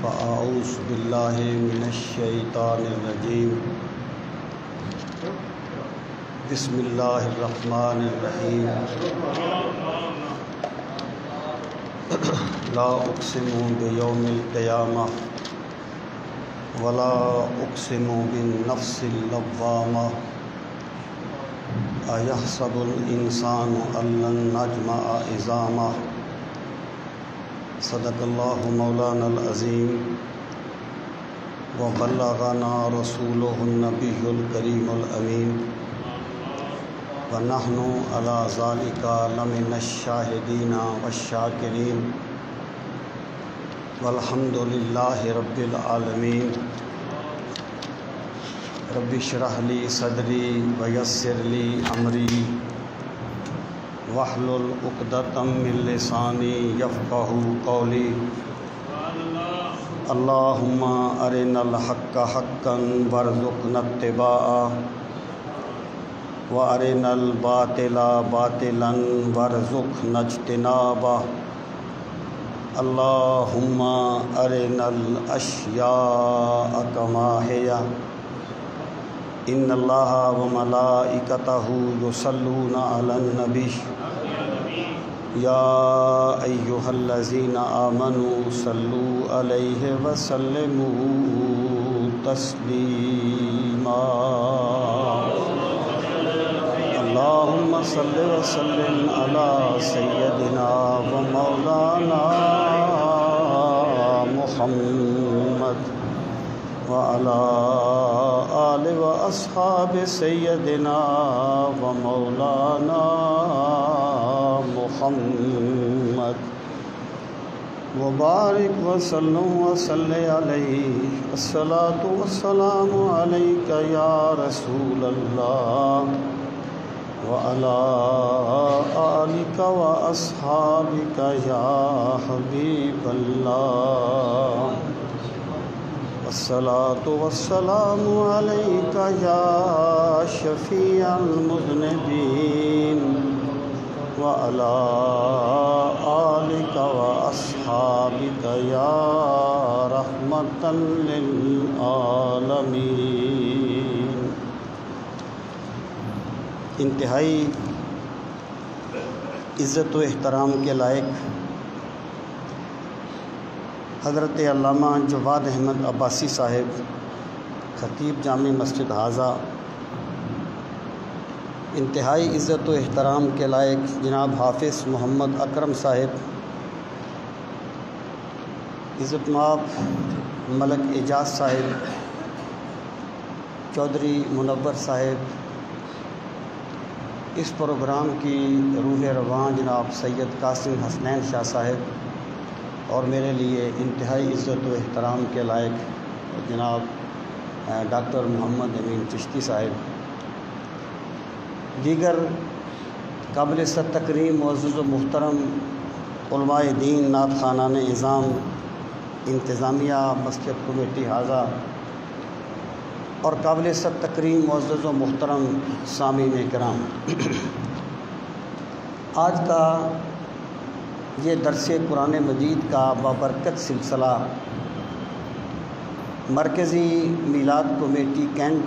فأعوذ باللہ من الشیطان الرجیم بسم اللہ الرحمن الرحیم لا اقسم بیوم القیامہ ولا اقسم بالنفس اللوامہ ایحسب الانسان ان لن نجمع عظامہ صدق اللہ مولانا العظیم وبلغنا رسولہ النبی الکریم الامین ونحن علی ذالک لمن الشاہدین والشاکرین والحمد للہ رب العالمین رب اشرح لی صدری ویسر لی امری واحلل عقدۃ من لسانی یفقہوا قولی اللہم ارنا الحق حقا وارزقنا اتباعہ وارنا الباطل باطلا وارزقنا اجتنابہ اللہم ارنا الاشیاء کما ہی ان اللہ وملائکتہ یصلون علی النبی یا ایہا الذین آمنوا صلوا علیہ وسلموا تسلیما اللہم صل وسلم علی سیدنا و مولانا محمد وعلی آل و اصحاب سیدنا و مولانا محمد وبارک وسلم وصلی علیہ الصلاۃ والسلام علیک یا رسول اللہ وعلی آلک و اصحابک یا حبیب اللہ الصلاۃ والسلام علیک یا شفیع المذنبین وعلی آلک و اصحابک یا رحمۃ للعالمین۔ انتہائی عزت و احترام کے لائق حضرت علامہ جواد احمد عباسی صاحب خطیب جامع مسجد حاضہ، انتہائی عزت و احترام کے لائق جناب حافظ محمد اکرم صاحب، عزت مآب ملک اعجاز صاحب، چودھری منور صاحب، اس پروگرام کی روح رواں جناب سید قاسم حسنین شاہ صاحب، اور میرے لیے انتہائی عزت و احترام کے لائق جناب ڈاکٹر محمد امین چشتی صاحب، دیگر قابل تکریم معزز و محترم علماء دین، نعت خوانان اعظام، انتظامیہ مسجد کمیٹی حاضہ، اور قابل تکریم معزز و محترم سامعین کرام، آج کا یہ درس قرآن مجید کا بابرکت سلسلہ مرکزی میلاد کمیٹی کینٹ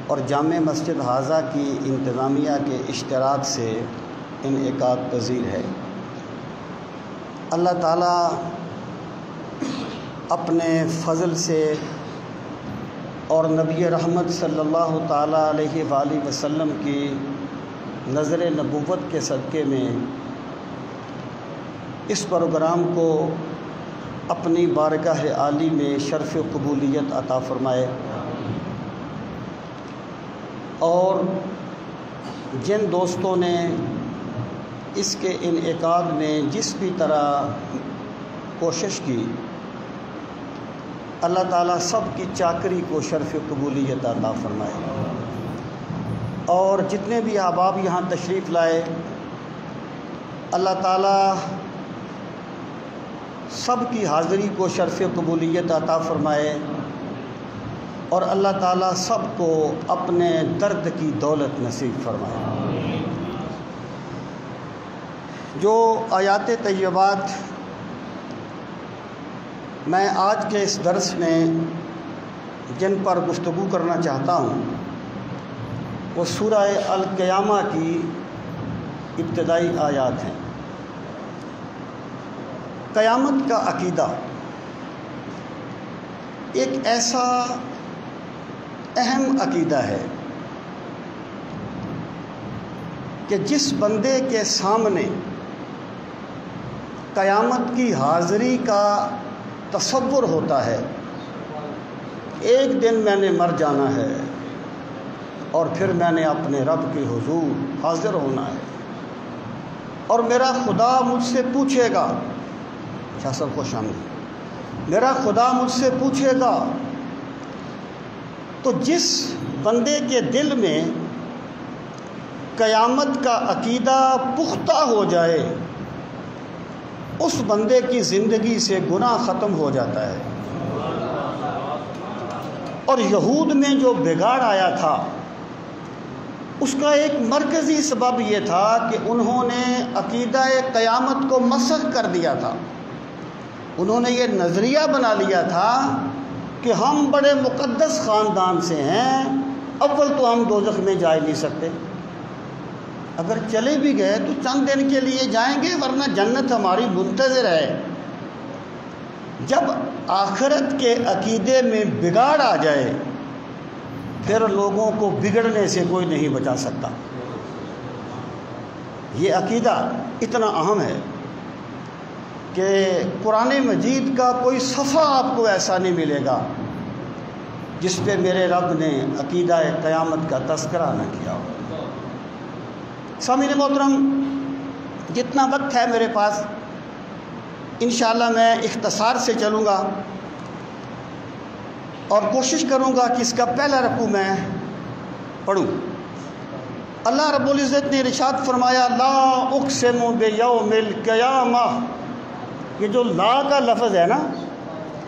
اور جامع مسجد حاضہ کی انتظامیہ کے اشتراک سے انعقاد پذیر ہے۔ اللہ تعالیٰ اپنے فضل سے اور نبی رحمت صلی اللہ تعالیٰ علیہ وآلہ وسلم کی نظر نبوت کے صدقے میں اس پروگرام کو اپنی بارگاہ عالی میں شرف و قبولیت عطا فرمائے، اور جن دوستوں نے اس کے انعقاد میں جس بھی طرح کوشش کی، اللہ تعالیٰ سب کی چاکری کو شرف و قبولیت عطا فرمائے، اور جتنے بھی احباب یہاں تشریف لائے، اللہ تعالیٰ سب کی حاضری کو شرف قبولیت عطا فرمائے، اور اللہ تعالیٰ سب کو اپنے درد کی دولت نصیب فرمائے۔ جو آیات طیبات میں آج کے اس درس میں جن پر گفتگو کرنا چاہتا ہوں وہ سورہ القیامہ کی ابتدائی آیات ہیں۔ قیامت کا عقیدہ ایک ایسا اہم عقیدہ ہے کہ جس بندے کے سامنے قیامت کی حاضری کا تصور ہوتا ہے، ایک دن میں نے مر جانا ہے اور پھر میں نے اپنے رب کے حضور حاضر ہونا ہے اور میرا خدا مجھ سے پوچھے گا، شاہ صاحب خوش آمدید، میرا خدا مجھ سے پوچھے گا۔ تو جس بندے کے دل میں قیامت کا عقیدہ پختہ ہو جائے اس بندے کی زندگی سے گناہ ختم ہو جاتا ہے۔ اور یہود میں جو بگاڑ آیا تھا اس کا ایک مرکزی سبب یہ تھا کہ انہوں نے عقیدہ قیامت کو مسخ کر دیا تھا۔ انہوں نے یہ نظریہ بنا لیا تھا کہ ہم بڑے مقدس خاندان سے ہیں، اول تو ہم دوزخ میں جا ہی نہیں سکتے، اگر چلے بھی گئے تو چند دن کے لیے جائیں گے ورنہ جنت ہماری منتظر ہے۔ جب آخرت کے عقیدے میں بگاڑ آ جائے پھر لوگوں کو بگڑنے سے کوئی نہیں بچا سکتا۔ یہ عقیدہ اتنا اہم ہے کہ قرآن مجید کا کوئی صفحہ آپ کو ایسا نہیں ملے گا جس پہ میرے رب نے عقیدہ قیامت کا تذکرہ نہ کیا ہو۔ سامعین محترم، جتنا وقت ہے میرے پاس انشاءاللہ میں اختصار سے چلوں گا اور کوشش کروں گا کہ اس کا پہلا رکوع میں پڑھوں۔ اللہ رب العزت نے ارشاد فرمایا، لا اقسم بیوم القیامہ۔ یہ جو لا کا لفظ ہے نا،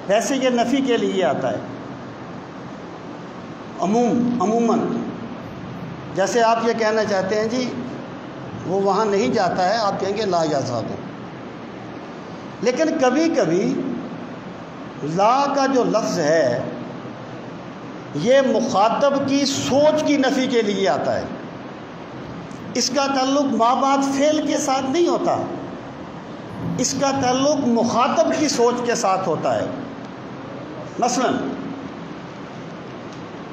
ویسے یہ نفی کے لیے آتا ہے، عموماً جیسے آپ یہ کہنا چاہتے ہیں جی وہ وہاں نہیں جاتا ہے، آپ کہیں گے لا یذهب۔ لیکن کبھی کبھی لا کا جو لفظ ہے یہ مخاطب کی سوچ کی نفی کے لیے آتا ہے، اس کا تعلق ما بعد فعل کے ساتھ نہیں ہوتا، اس کا تعلق مخاطب کی سوچ کے ساتھ ہوتا ہے۔ مثلا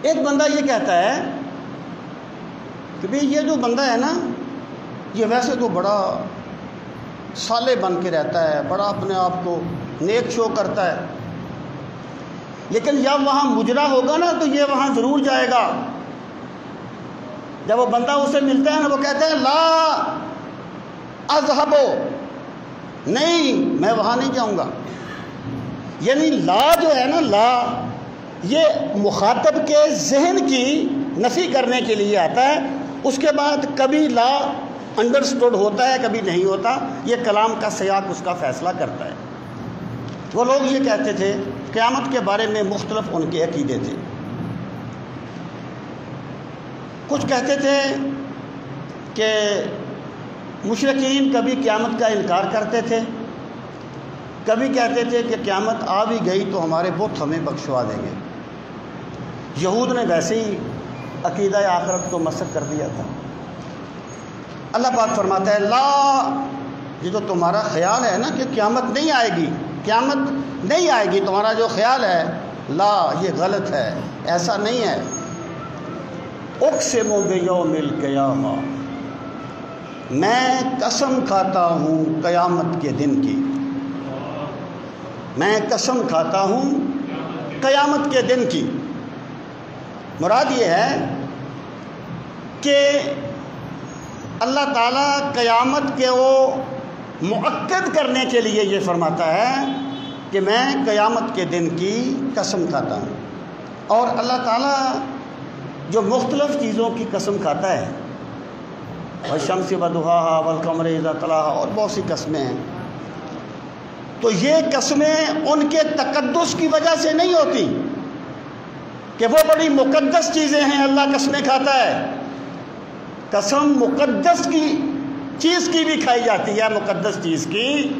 ایک بندہ یہ کہتا ہے کہ بھئی یہ جو بندہ ہے نا یہ ویسے تو بڑا صالح بن کے رہتا ہے، بڑا اپنے آپ کو نیک شو کرتا ہے، لیکن جب وہاں مجرا ہوگا نا تو یہ وہاں ضرور جائے گا۔ جب وہ بندہ اسے ملتا ہے نا وہ کہتا ہے لا اذهب، نہیں میں وہاں نہیں جاؤں گا۔ یعنی لا جو ہے نا، لا یہ مخاطب کے ذہن کی نفی کرنے کے لیے آتا ہے، اس کے بعد کبھی لا انڈرسٹوڈ ہوتا ہے کبھی نہیں ہوتا، یہ کلام کا سیاق اس کا فیصلہ کرتا ہے۔ وہ لوگ یہ کہتے تھے، قیامت کے بارے میں مختلف ان کے عقیدے تھے۔ کچھ کہتے تھے کہ مشرکین کبھی قیامت کا انکار کرتے تھے، کبھی کہتے تھے کہ قیامت آ بھی گئی تو ہمارے بت ہمیں بخشوا دیں گے۔ یہود نے ویسے ہی عقیدہ آخرت کو مسخ کر دیا تھا۔ اللہ پاک فرماتا ہے لا، یہ جو تمہارا خیال ہے نا کہ قیامت نہیں آئے گی، قیامت نہیں آئے گی، تمہارا جو خیال ہے لا یہ غلط ہے، ایسا نہیں ہے۔ اقسم بیوم القیامہ، میں قسم کھاتا ہوں قیامت کے دن کی، میں قسم کھاتا ہوں قیامت کے دن کی۔ مراد یہ ہے کہ اللہ تعالیٰ قیامت کے وہ مؤکد کرنے کے لیے یہ فرماتا ہے کہ میں قیامت کے دن کی قسم کھاتا ہوں۔ اور اللہ تعالیٰ جو مختلف چیزوں کی قسم کھاتا ہے، والشمس وضحاها والقمر اذا تلاها، اور بہت سی قسمیں ہیں، تو یہ قسمیں ان کے تقدس کی وجہ سے نہیں ہوتی کہ وہ بڑی مقدس چیزیں ہیں اللہ قسمیں کھاتا ہے۔ قسم مقدس کی چیز کی بھی کھائی جاتی ہے، مقدس چیز کی،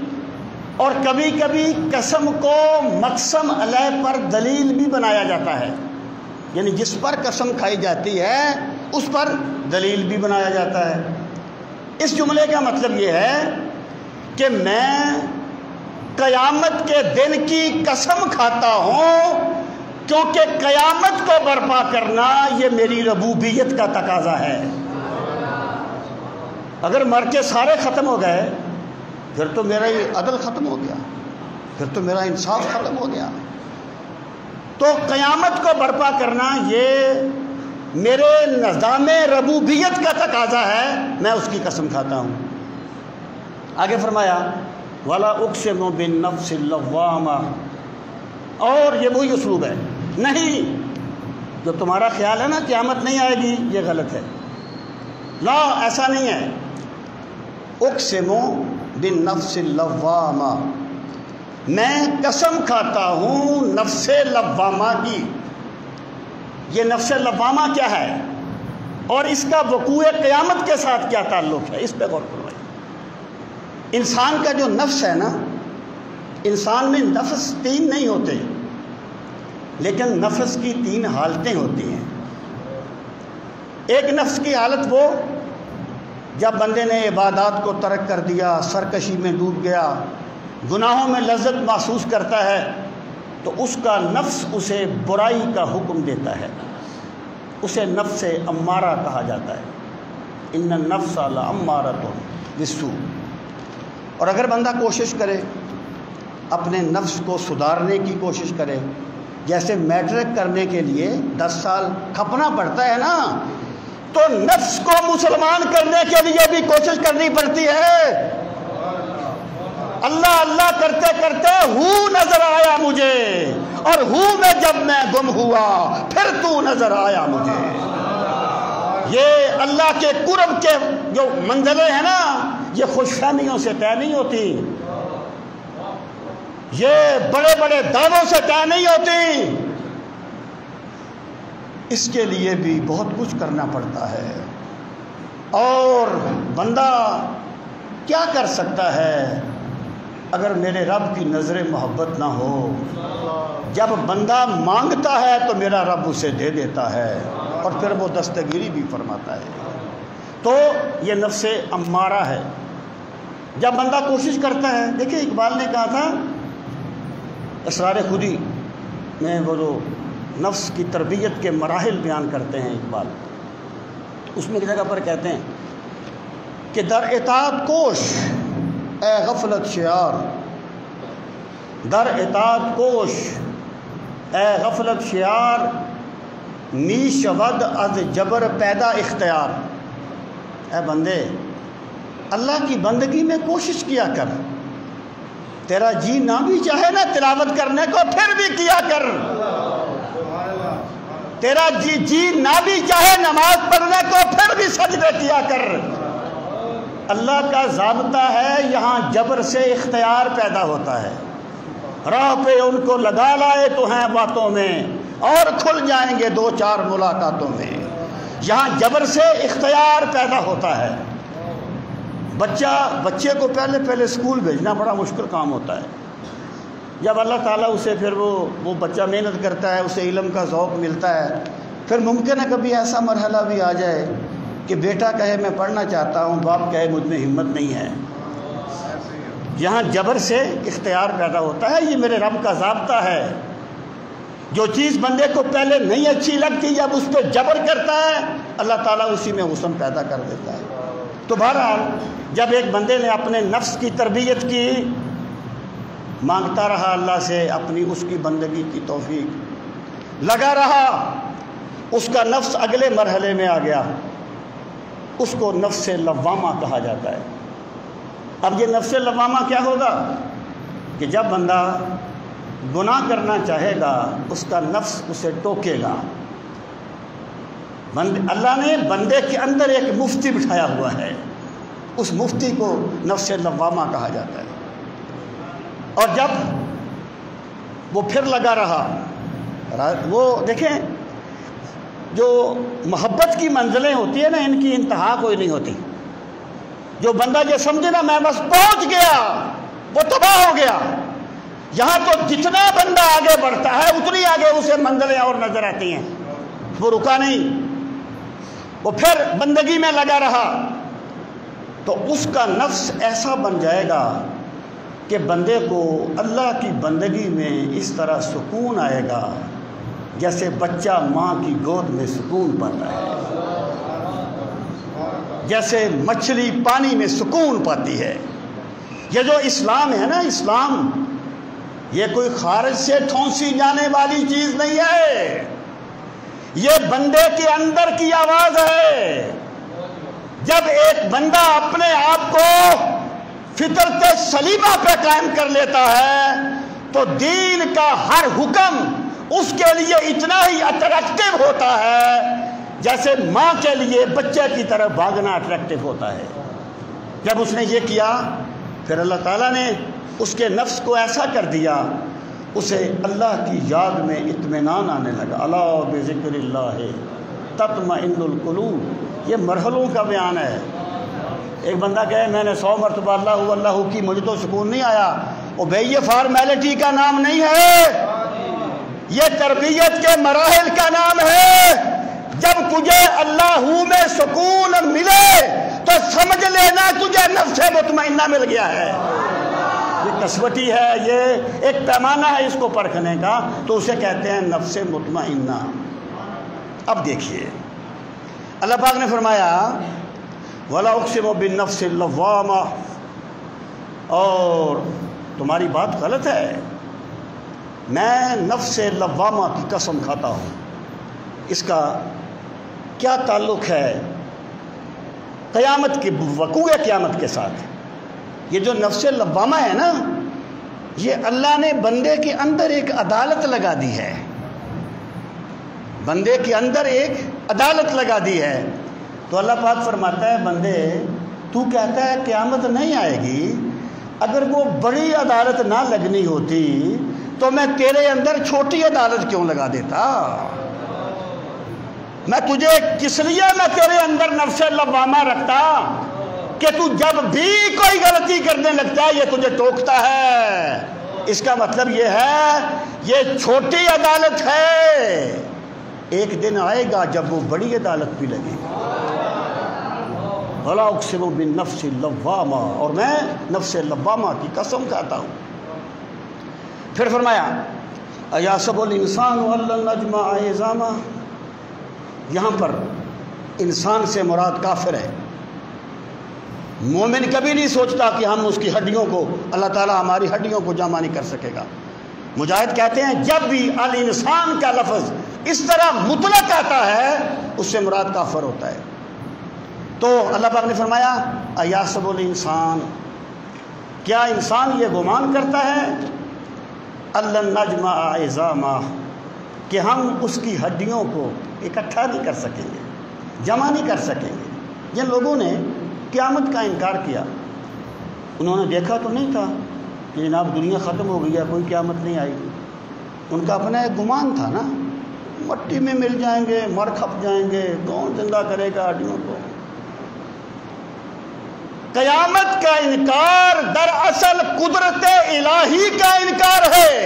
اور کبھی کبھی قسم کو مقسم علیہ پر دلیل بھی بنایا جاتا ہے، یعنی جس پر قسم کھائی جاتی ہے اس پر دلیل بھی بنایا جاتا ہے۔ اس جملے کا مطلب یہ ہے کہ میں قیامت کے دن کی قسم کھاتا ہوں، کیونکہ قیامت کو برپا کرنا یہ میری ربوبیت کا تقاضا ہے۔ اگر مر کے سارے ختم ہو گئے پھر تو میرا یہ عدل ختم ہو گیا، پھر تو میرا انصاف ختم ہو گیا۔ تو قیامت کو برپا کرنا یہ میرے نظام ربوبیت کا تقاضا ہے، میں اس کی قسم کھاتا ہوں۔ آگے فرمایا وَلَا أُقْسِمُ بِالنَّفْسِ اللَّوَّامَةِ، اور یہ وہی اسلوب ہے، نہیں جو تمہارا خیال ہے نا قیامت نہیں آئے گی، یہ غلط ہے، لا ایسا نہیں ہے۔ اقسم بالنفس اللوامہ، میں قسم کھاتا ہوں نفس لوامہ کی۔ یہ نفس لوامہ کیا ہے اور اس کا وقوع قیامت کے ساتھ کیا تعلق ہے، اس پہ غور کرو۔ انسان کا جو نفس ہے نا، انسان میں نفس تین نہیں ہوتے، لیکن نفس کی تین حالتیں ہوتی ہیں۔ ایک نفس کی حالت وہ جب بندے نے عبادات کو ترک کر دیا، سرکشی میں ڈوب گیا، گناہوں میں لذت محسوس کرتا ہے، تو اس کا نفس اسے برائی کا حکم دیتا ہے، اسے نفس امارہ کہا جاتا ہے۔ ان النفس لامارۃ بالسوء۔ اور اگر بندہ کوشش کرے، اپنے نفس کو سدھارنے کی کوشش کرے، جیسے میٹرک کرنے کے لیے 10 سال کھپنا پڑتا ہے نا، تو نفس کو مسلمان کرنے کے لیے بھی کوشش کرنی پڑتی ہے۔ اللہ اللہ کرتے کرتے ہو نظر آیا مجھے، اور ہو میں جب میں گم ہوا پھر تو نظر آیا مجھے۔ یہ اللہ کے قرب کے جو منزلیں ہیں نا، یہ خوش فہمیوں سے طے نہیں ہوتی، یہ بڑے بڑے دعووں سے طے نہیں ہوتی، اس کے لیے بھی بہت کچھ کرنا پڑتا ہے۔ اور بندہ کیا کر سکتا ہے اگر میرے رب کی نظر محبت نہ ہو؟ جب بندہ مانگتا ہے تو میرا رب اسے دے دیتا ہے، اور پھر وہ دستگیری بھی فرماتا ہے۔ تو یہ نفس امارہ ہے۔ جب بندہ کوشش کرتا ہے، دیکھیں اقبال نے کہا تھا اسرار خودی میں، وہ جو نفس کی تربیت کے مراحل بیان کرتے ہیں اقبال، اس میں ایک جگہ پر کہتے ہیں کہ در اطاعت کوش اے غفلت شعار، در اطاعت کوش اے غفلت شعار، می شود از جبر پیدا اختیار۔ اے بندے اللہ کی بندگی میں کوشش کیا کر، تیرا جی نہ بھی چاہے نا تلاوت کرنے کو پھر بھی کیا کر، تیرا جی نہ بھی چاہے نماز پڑھنے کو پھر بھی سجدے کیا کر۔ اللہ کا ضابطہ ہے، یہاں جبر سے اختیار پیدا ہوتا ہے۔ راہ پہ ان کو لگا لائے تو ہیں باتوں میں، اور کھل جائیں گے 2-4 ملاقاتوں میں۔ یہاں جبر سے اختیار پیدا ہوتا ہے۔ بچے کو پہلے اسکول بھیجنا بڑا مشکل کام ہوتا ہے۔ جب اللہ تعالیٰ اسے پھر وہ بچہ محنت کرتا ہے، اسے علم کا ذوق ملتا ہے، پھر ممکن ہے کبھی ایسا مرحلہ بھی آ جائے کہ بیٹا کہے میں پڑھنا چاہتا ہوں، باپ کہے مجھ میں ہمت نہیں ہے۔ یہاں جبر سے اختیار پیدا ہوتا ہے۔ یہ میرے رب کا ضابطہ ہے۔ جو چیز بندے کو پہلے نہیں اچھی لگتی، جب اس پہ جبر کرتا ہے اللہ تعالیٰ اسی میں حسن پیدا کر دیتا ہے۔ تو بہرحال جب ایک بندے نے اپنے نفس کی تربیت کی، مانگتا رہا اللہ سے اپنی اس کی بندگی کی توفیق، لگا رہا، اس کا نفس اگلے مرحلے میں آ گیا، اس کو نفس لوامہ کہا جاتا ہے۔ اب یہ نفس لوامہ کیا ہوگا کہ جب بندہ گناہ کرنا چاہے گا اس کا نفس اسے ٹوکے گا۔ اللہ نے بندے کے اندر ایک مفتی بٹھایا ہوا ہے، اس مفتی کو نفس لوامہ کہا جاتا ہے۔ اور جب وہ پھر لگا رہا، وہ دیکھیں جو محبت کی منزلیں ہوتی ہیں نا، ان کی انتہا کوئی نہیں ہوتی۔ جو بندہ یہ سمجھے نا میں بس پہنچ گیا، وہ تباہ ہو گیا۔ یہاں تو جتنا بندہ آگے بڑھتا ہے اتنی آگے اسے منزلیں اور نظر آتی ہیں، وہ رکا نہیں، وہ پھر بندگی میں لگا رہا، تو اس کا نفس ایسا بن جائے گا کہ بندے کو اللہ کی بندگی میں اس طرح سکون آئے گا جیسے بچہ ماں کی گود میں سکون پاتا ہے، جیسے مچھلی پانی میں سکون پاتی ہے۔ یہ جو اسلام ہے نا، اسلام یہ کوئی خارج سے ٹھونسی جانے والی چیز نہیں ہے، یہ بندے کے اندر کی آواز ہے۔ جب ایک بندہ اپنے آپ کو فطرت سلیمہ پہ قائم کر لیتا ہے تو دین کا ہر حکم اس کے لیے اتنا ہی اٹریکٹیو ہوتا ہے جیسے ماں کے لیے بچے کی طرف بھاگنا اٹریکٹیو ہوتا ہے۔ جب اس نے یہ کیا پھر اللہ تعالیٰ نے اس کے نفس کو ایسا کر دیا، اسے اللہ کی یاد میں اطمینان آنے لگا۔ الا بذکر اللہ تطمئن القلوب، یہ مرحلوں کا بیان ہے۔ ایک بندہ کہے میں نے 100 مرتبہ اللہ اللہ کی، مجھے تو سکون نہیں آیا، او بھائی یہ فارمیلٹی کا نام نہیں ہے، یہ تربیت کے مراحل کا نام ہے۔ جب تجھے اللہ میں سکون ملے تو سمجھ لینا تجھے نفس مطمئنہ مل گیا ہے۔ یہ کسوٹی ہے، یہ ایک پیمانہ ہے اس کو پرکھنے کا، تو اسے کہتے ہیں نفس مطمئنہ۔ اب دیکھیے اللہ پاک نے فرمایا وَلَا أُقْسِمُ بِالنَّفْسِ اللَّوَّامَةِ، اور تمہاری بات غلط ہے، میں نفس لوامہ کی قسم کھاتا ہوں۔ اس کا کیا تعلق ہے قیامت کے وقوع قیامت کے ساتھ؟ یہ جو نفس لوامہ ہے نا، یہ اللہ نے بندے کے اندر ایک عدالت لگا دی ہے، بندے کے اندر ایک عدالت لگا دی ہے۔ تو اللہ پاک فرماتا ہے بندے تو کہتا ہے قیامت نہیں آئے گی، اگر وہ بڑی عدالت نہ لگنی ہوتی تو میں تیرے اندر چھوٹی عدالت کیوں لگا دیتا؟ میں تجھے کس لیے میں تیرے اندر نفس لوامہ رکھتا کہ تو جب بھی کوئی غلطی کرنے لگتا ہے یہ تجھے ٹوکتا ہے۔ اس کا مطلب یہ ہے یہ چھوٹی عدالت ہے، ایک دن آئے گا جب وہ بڑی عدالت بھی لگے گی۔ وَلَا أُقْسِمُ بِالنَّفْسِ اللَّوَّامَةِ، اور میں نفس لوامہ کی قسم کھاتا ہوں۔ پھر فرمایا أَيَحْسَبُ الْإِنسَانُ أَن لَّن نَّجْمَعَ عِظَامَهُ، یہاں پر انسان سے مراد کافر ہے۔ مومن کبھی نہیں سوچتا کہ ہم اس کی ہڈیوں کو، اللہ تعالیٰ ہماری ہڈیوں کو جمع نہیں کر سکے گا۔ مجاہد کہتے ہیں جب بھی الانسان کا لفظ اس طرح مطلق آتا ہے اس سے مراد کافر ہوتا ہے۔ تو اللہ پاک نے فرمایا ایحسب الانسان، کیا انسان یہ گمان کرتا ہے ان لن نجمع عظامہ، کہ ہم اس کی ہڈیوں کو اکٹھا نہیں کر سکیں گے، جمع نہیں کر سکیں گے۔ جن لوگوں نے قیامت کا انکار کیا انہوں نے دیکھا تو نہیں تھا کہ جناب دنیا ختم ہو گئی ہے، کوئی قیامت نہیں آئی، ان کا اپنا ایک گمان تھا نا، مٹی میں مل جائیں گے، مر کھپ جائیں گے، کون زندہ کرے گا ہڈیوں کو۔ قیامت کا انکار دراصل قدرت الہی کا انکار ہے،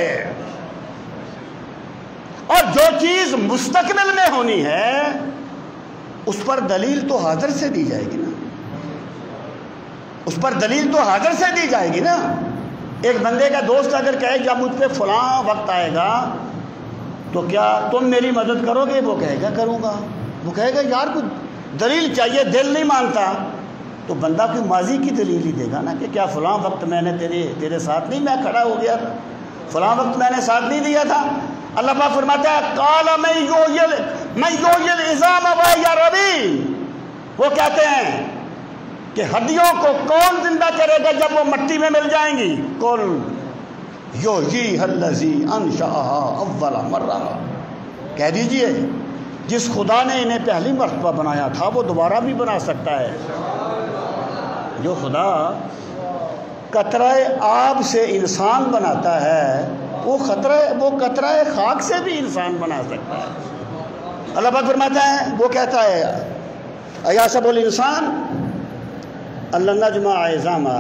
اور جو چیز مستقبل میں ہونی ہے اس پر دلیل تو حاضر سے دی جائے گی نا، اس پر دلیل تو حاضر سے دی جائے گی نا۔ ایک بندے کا دوست اگر کہے جب مجھ پہ فلاں وقت آئے گا تو کیا تم میری مدد کرو گے؟ وہ کہے گا کروں گا۔ وہ کہے گا یار کچھ دلیل چاہیے، دل نہیں مانتا، تو بندہ کوئی ماضی کی دلیل ہی دے گا نا کہ کیا فلاں وقت میں نے تیرے ساتھ نہیں میں کھڑا ہو گیا تھا، فلاں وقت میں نے ساتھ نہیں دیا تھا۔ اللہ پاک فرماتا ہے قال من یحیی العظام وہی رمیم، وہ کہتے ہیں کہ ہڈیوں کو کون زندہ کرے گا جب وہ مٹی میں مل جائیں گی؟ قل یحییھا الذی انشأھا اول مرہ، کہہ دیجئے جس خدا نے انہیں پہلی مرتبہ بنایا تھا وہ دوبارہ بھی بنا سکتا ہے۔ جو خدا قطرہ آب سے انسان بناتا ہے وہ قطرہ خاک سے بھی انسان بنا سکتا ہے۔ اللہ پاک فرماتا ہے، وہ کہتا ہے ایحسب الانسان ان لن نجمع عظامہ،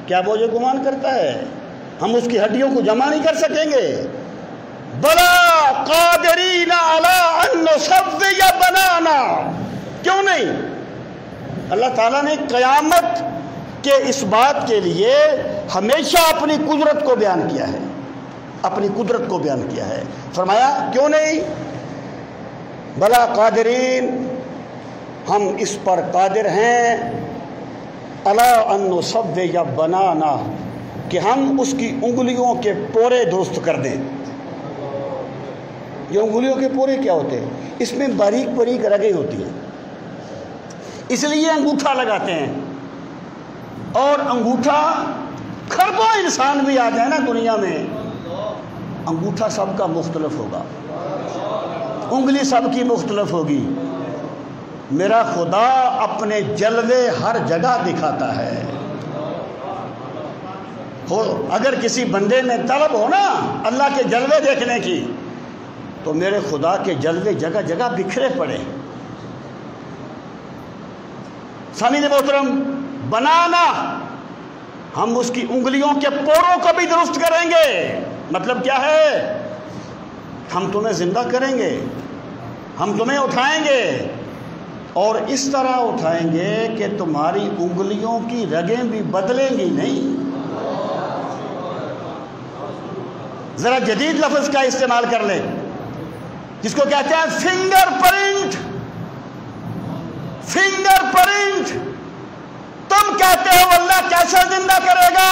کیا وہ یہ گمان کرتا ہے ہم اس کی ہڈیوں کو جمع نہیں کر سکیں گے؟ بلا قادرین علی ان نسوی بنانا، کیوں نہیں؟ اللہ تعالیٰ نے قیامت کے اس بات کے لیے ہمیشہ اپنی قدرت کو بیان کیا ہے، اپنی قدرت کو بیان کیا ہے۔ فرمایا کیوں نہیں؟ بلا قادرین، ہم اس پر قادر ہیں، الا ان نسوی بنانا، کہ ہم اس کی انگلیوں کے پورے درست کر دیں۔ یہ انگلیوں کے پورے کیا ہوتے ہیں؟ اس میں باریک باریک رگیں ہوتی ہیں، اس لیے انگوٹھا لگاتے ہیں، اور انگوٹھا کھربوں انسان بھی آ جائے نا دنیا میں، انگوٹھا سب کا مختلف ہوگا، انگلی سب کی مختلف ہوگی۔ میرا خدا اپنے جلوے ہر جگہ دکھاتا ہے۔ اگر کسی بندے میں طلب ہو نا اللہ کے جلوے دیکھنے کی، تو میرے خدا کے جلوے جگہ جگہ بکھرے پڑے۔ سامعین محترم، بنانا، ہم اس کی انگلیوں کے پوروں کو بھی درست کریں گے۔ مطلب کیا ہے؟ ہم تمہیں زندہ کریں گے، ہم تمہیں اٹھائیں گے، اور اس طرح اٹھائیں گے کہ تمہاری انگلیوں کی رگیں بھی بدلیں گی نہیں۔ ذرا جدید لفظ کا استعمال کر لیں، جس کو کہتے ہیں فنگر پرنٹ۔ فنگر پرنٹ، تم کہتے ہو اللہ کیسے زندہ کرے گا؟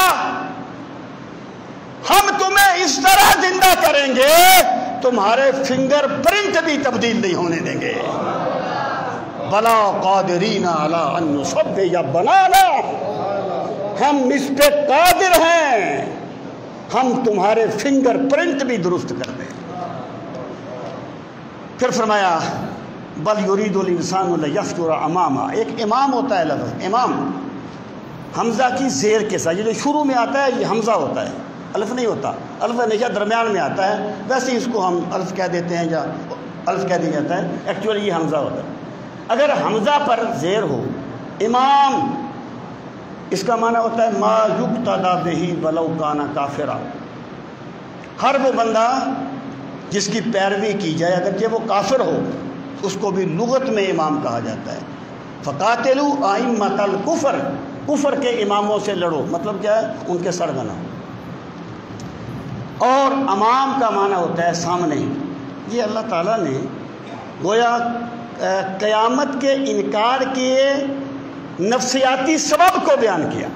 ہم تمہیں اس طرح زندہ کریں گے تمہارے فنگر پرنٹ بھی تبدیل نہیں ہونے دیں گے۔ بلا قادرین علی ان نسوی بنانا، ہم اس پہ قادر ہیں، ہم تمہارے فنگر پرنٹ بھی درست کر دیں۔ پھر فرمایا بل یرید الانسان لیفجر امامہ۔ ایک امام ہوتا ہے لفظ، امام حمزہ کی زیر کے ساتھ، یہ جو شروع میں آتا ہے یہ حمزہ ہوتا ہے، الف نہیں ہوتا، الف ہمیشہ درمیان میں آتا ہے، ویسے اس کو ہم الف کہہ دیتے ہیں یا الف کہہ دیا جاتا ہے، ایکچولی یہ حمزہ ہوتا ہے۔ اگر حمزہ پر زیر ہو، امام، اس کا معنی ہوتا ہے ما یقتدی بہ ولو کان کافرا، ہر وہ بندہ جس کی پیروی کی جائے اگرچہ وہ کافر ہو، اس کو بھی لغت میں امام کہا جاتا ہے۔ فقاتلوا ائمۃ الکفر، کفر کے اماموں سے لڑو، مطلب کیا ہے؟ ان کے سر بناؤ۔ اور امام کا معنی ہوتا ہے سامنے۔ یہ اللہ تعالیٰ نے گویا قیامت کے انکار کے نفسیاتی سبب کو بیان کیا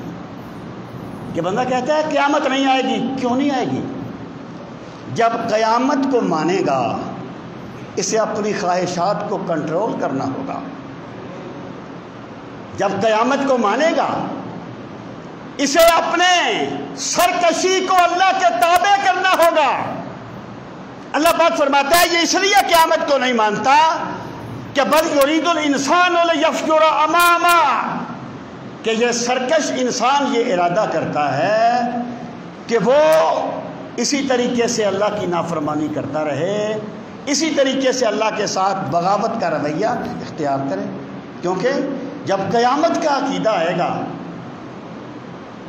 کہ بندہ کہتا ہے قیامت نہیں آئے گی، کیوں نہیں آئے گی؟ جب قیامت کو مانے گا اسے اپنی خواہشات کو کنٹرول کرنا ہوگا، جب قیامت کو مانے گا اسے اپنے سرکشی کو اللہ کے تابع کرنا ہوگا۔ اللہ پاک فرماتا ہے یہ اس لیے قیامت کو نہیں مانتا کہ بل یرید الانسان لیفجر امامہ، کہ یہ سرکش انسان یہ ارادہ کرتا ہے کہ وہ اسی طریقے سے اللہ کی نافرمانی کرتا رہے، اسی طریقے سے اللہ کے ساتھ بغاوت کا رویہ اختیار کرے، کیونکہ جب قیامت کا عقیدہ آئے گا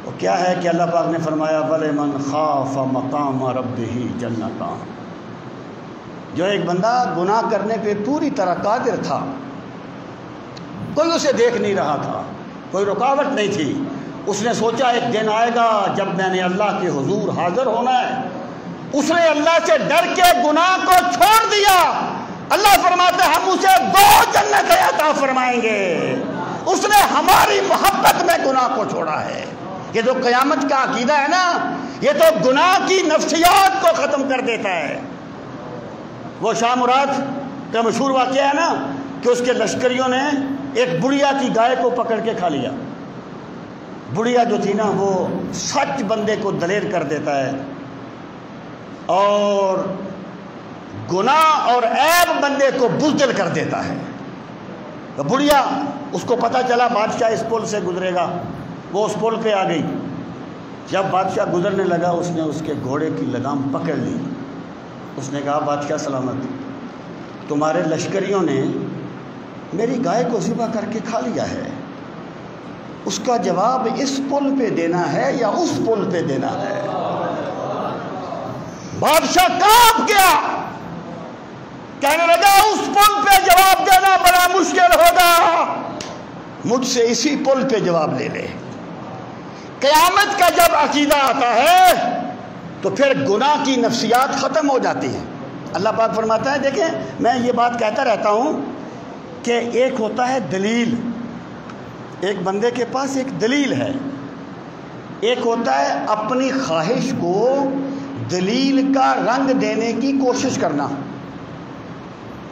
وہ کیا ہے کہ اللہ پاک نے فرمایا وَلِمَنْ خَافَ مَقَامَ رَبِّهِ جَنَّتَانِ، جو ایک بندہ گناہ کرنے پہ پوری طرح قادر تھا، کوئی اسے دیکھ نہیں رہا تھا، کوئی رکاوٹ نہیں تھی، اس نے سوچا ایک دن آئے گا جب میں نے اللہ کے حضور حاضر ہونا ہے، اس نے اللہ سے ڈر کے گناہ کو چھوڑ دیا، اللہ فرماتا ہے ہم اسے 2 جنتیں عطا فرمائیں گے، اس نے ہماری محبت میں گناہ کو چھوڑا ہے۔ یہ جو قیامت کا عقیدہ ہے نا، یہ تو گناہ کی نفسیات کو ختم کر دیتا ہے۔ وہ شاہ مراد کا مشہور واقعہ ہے نا کہ اس کے لشکریوں نے ایک بڑھیا کی گائے کو پکڑ کے کھا لیا۔ بڑھیا جو تھی نا وہ سچ بندے کو دلیر کر دیتا ہے، اور گناہ اور عیب بندے کو بزدل کر دیتا ہے۔ تو بڑھیا، اس کو پتہ چلا بادشاہ اس پل سے گزرے گا، وہ اس پل پہ آ گئی، جب بادشاہ گزرنے لگا اس نے اس کے گھوڑے کی لگام پکڑ لی، اس نے کہا بادشاہ سلامت، تمہارے لشکریوں نے میری گائے کو ذبح کر کے کھا لیا ہے، اس کا جواب اس پل پہ دینا ہے یا اس پل پہ دینا ہے؟ بادشاہ کانپ گیا، کہنے لگا اس پل پہ جواب دینا بڑا مشکل ہوگا، مجھ سے اسی پل پہ جواب لے لے۔ قیامت کا جب عقیدہ آتا ہے تو پھر گناہ کی نفسیات ختم ہو جاتی ہیں۔ اللہ پاک فرماتا ہے، دیکھیں میں یہ بات کہتا رہتا ہوں کہ ایک ہوتا ہے دلیل، ایک بندے کے پاس ایک دلیل ہے، ایک ہوتا ہے اپنی خواہش کو دلیل کا رنگ دینے کی کوشش کرنا۔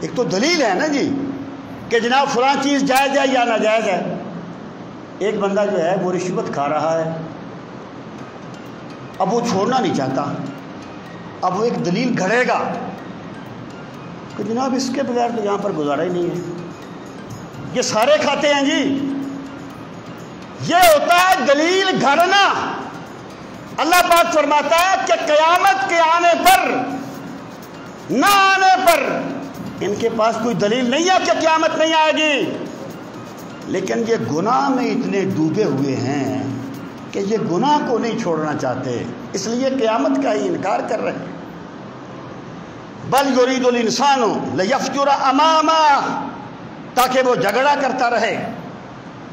ایک تو دلیل ہے نا جی کہ جناب فلاں چیز جائز ہے یا ناجائز ہے۔ ایک بندہ جو ہے وہ رشوت کھا رہا ہے، اب وہ چھوڑنا نہیں چاہتا، اب وہ ایک دلیل گھڑے گا کہ جناب اس کے بغیر تو یہاں پر گزارا ہی نہیں ہے، یہ سارے کھاتے ہیں جی۔ یہ ہوتا ہے دلیل گھڑنا۔ اللہ پاک فرماتا ہے کہ قیامت کے آنے پر، نہ آنے پر، ان کے پاس کوئی دلیل نہیں ہے کہ قیامت نہیں آئے گی، لیکن یہ گناہ میں اتنے ڈوبے ہوئے ہیں کہ یہ گناہ کو نہیں چھوڑنا چاہتے، اس لیے قیامت کا ہی انکار کر رہے ہیں۔ بل یرید الانسان لیفجر امامہ، تاکہ وہ جھگڑا کرتا رہے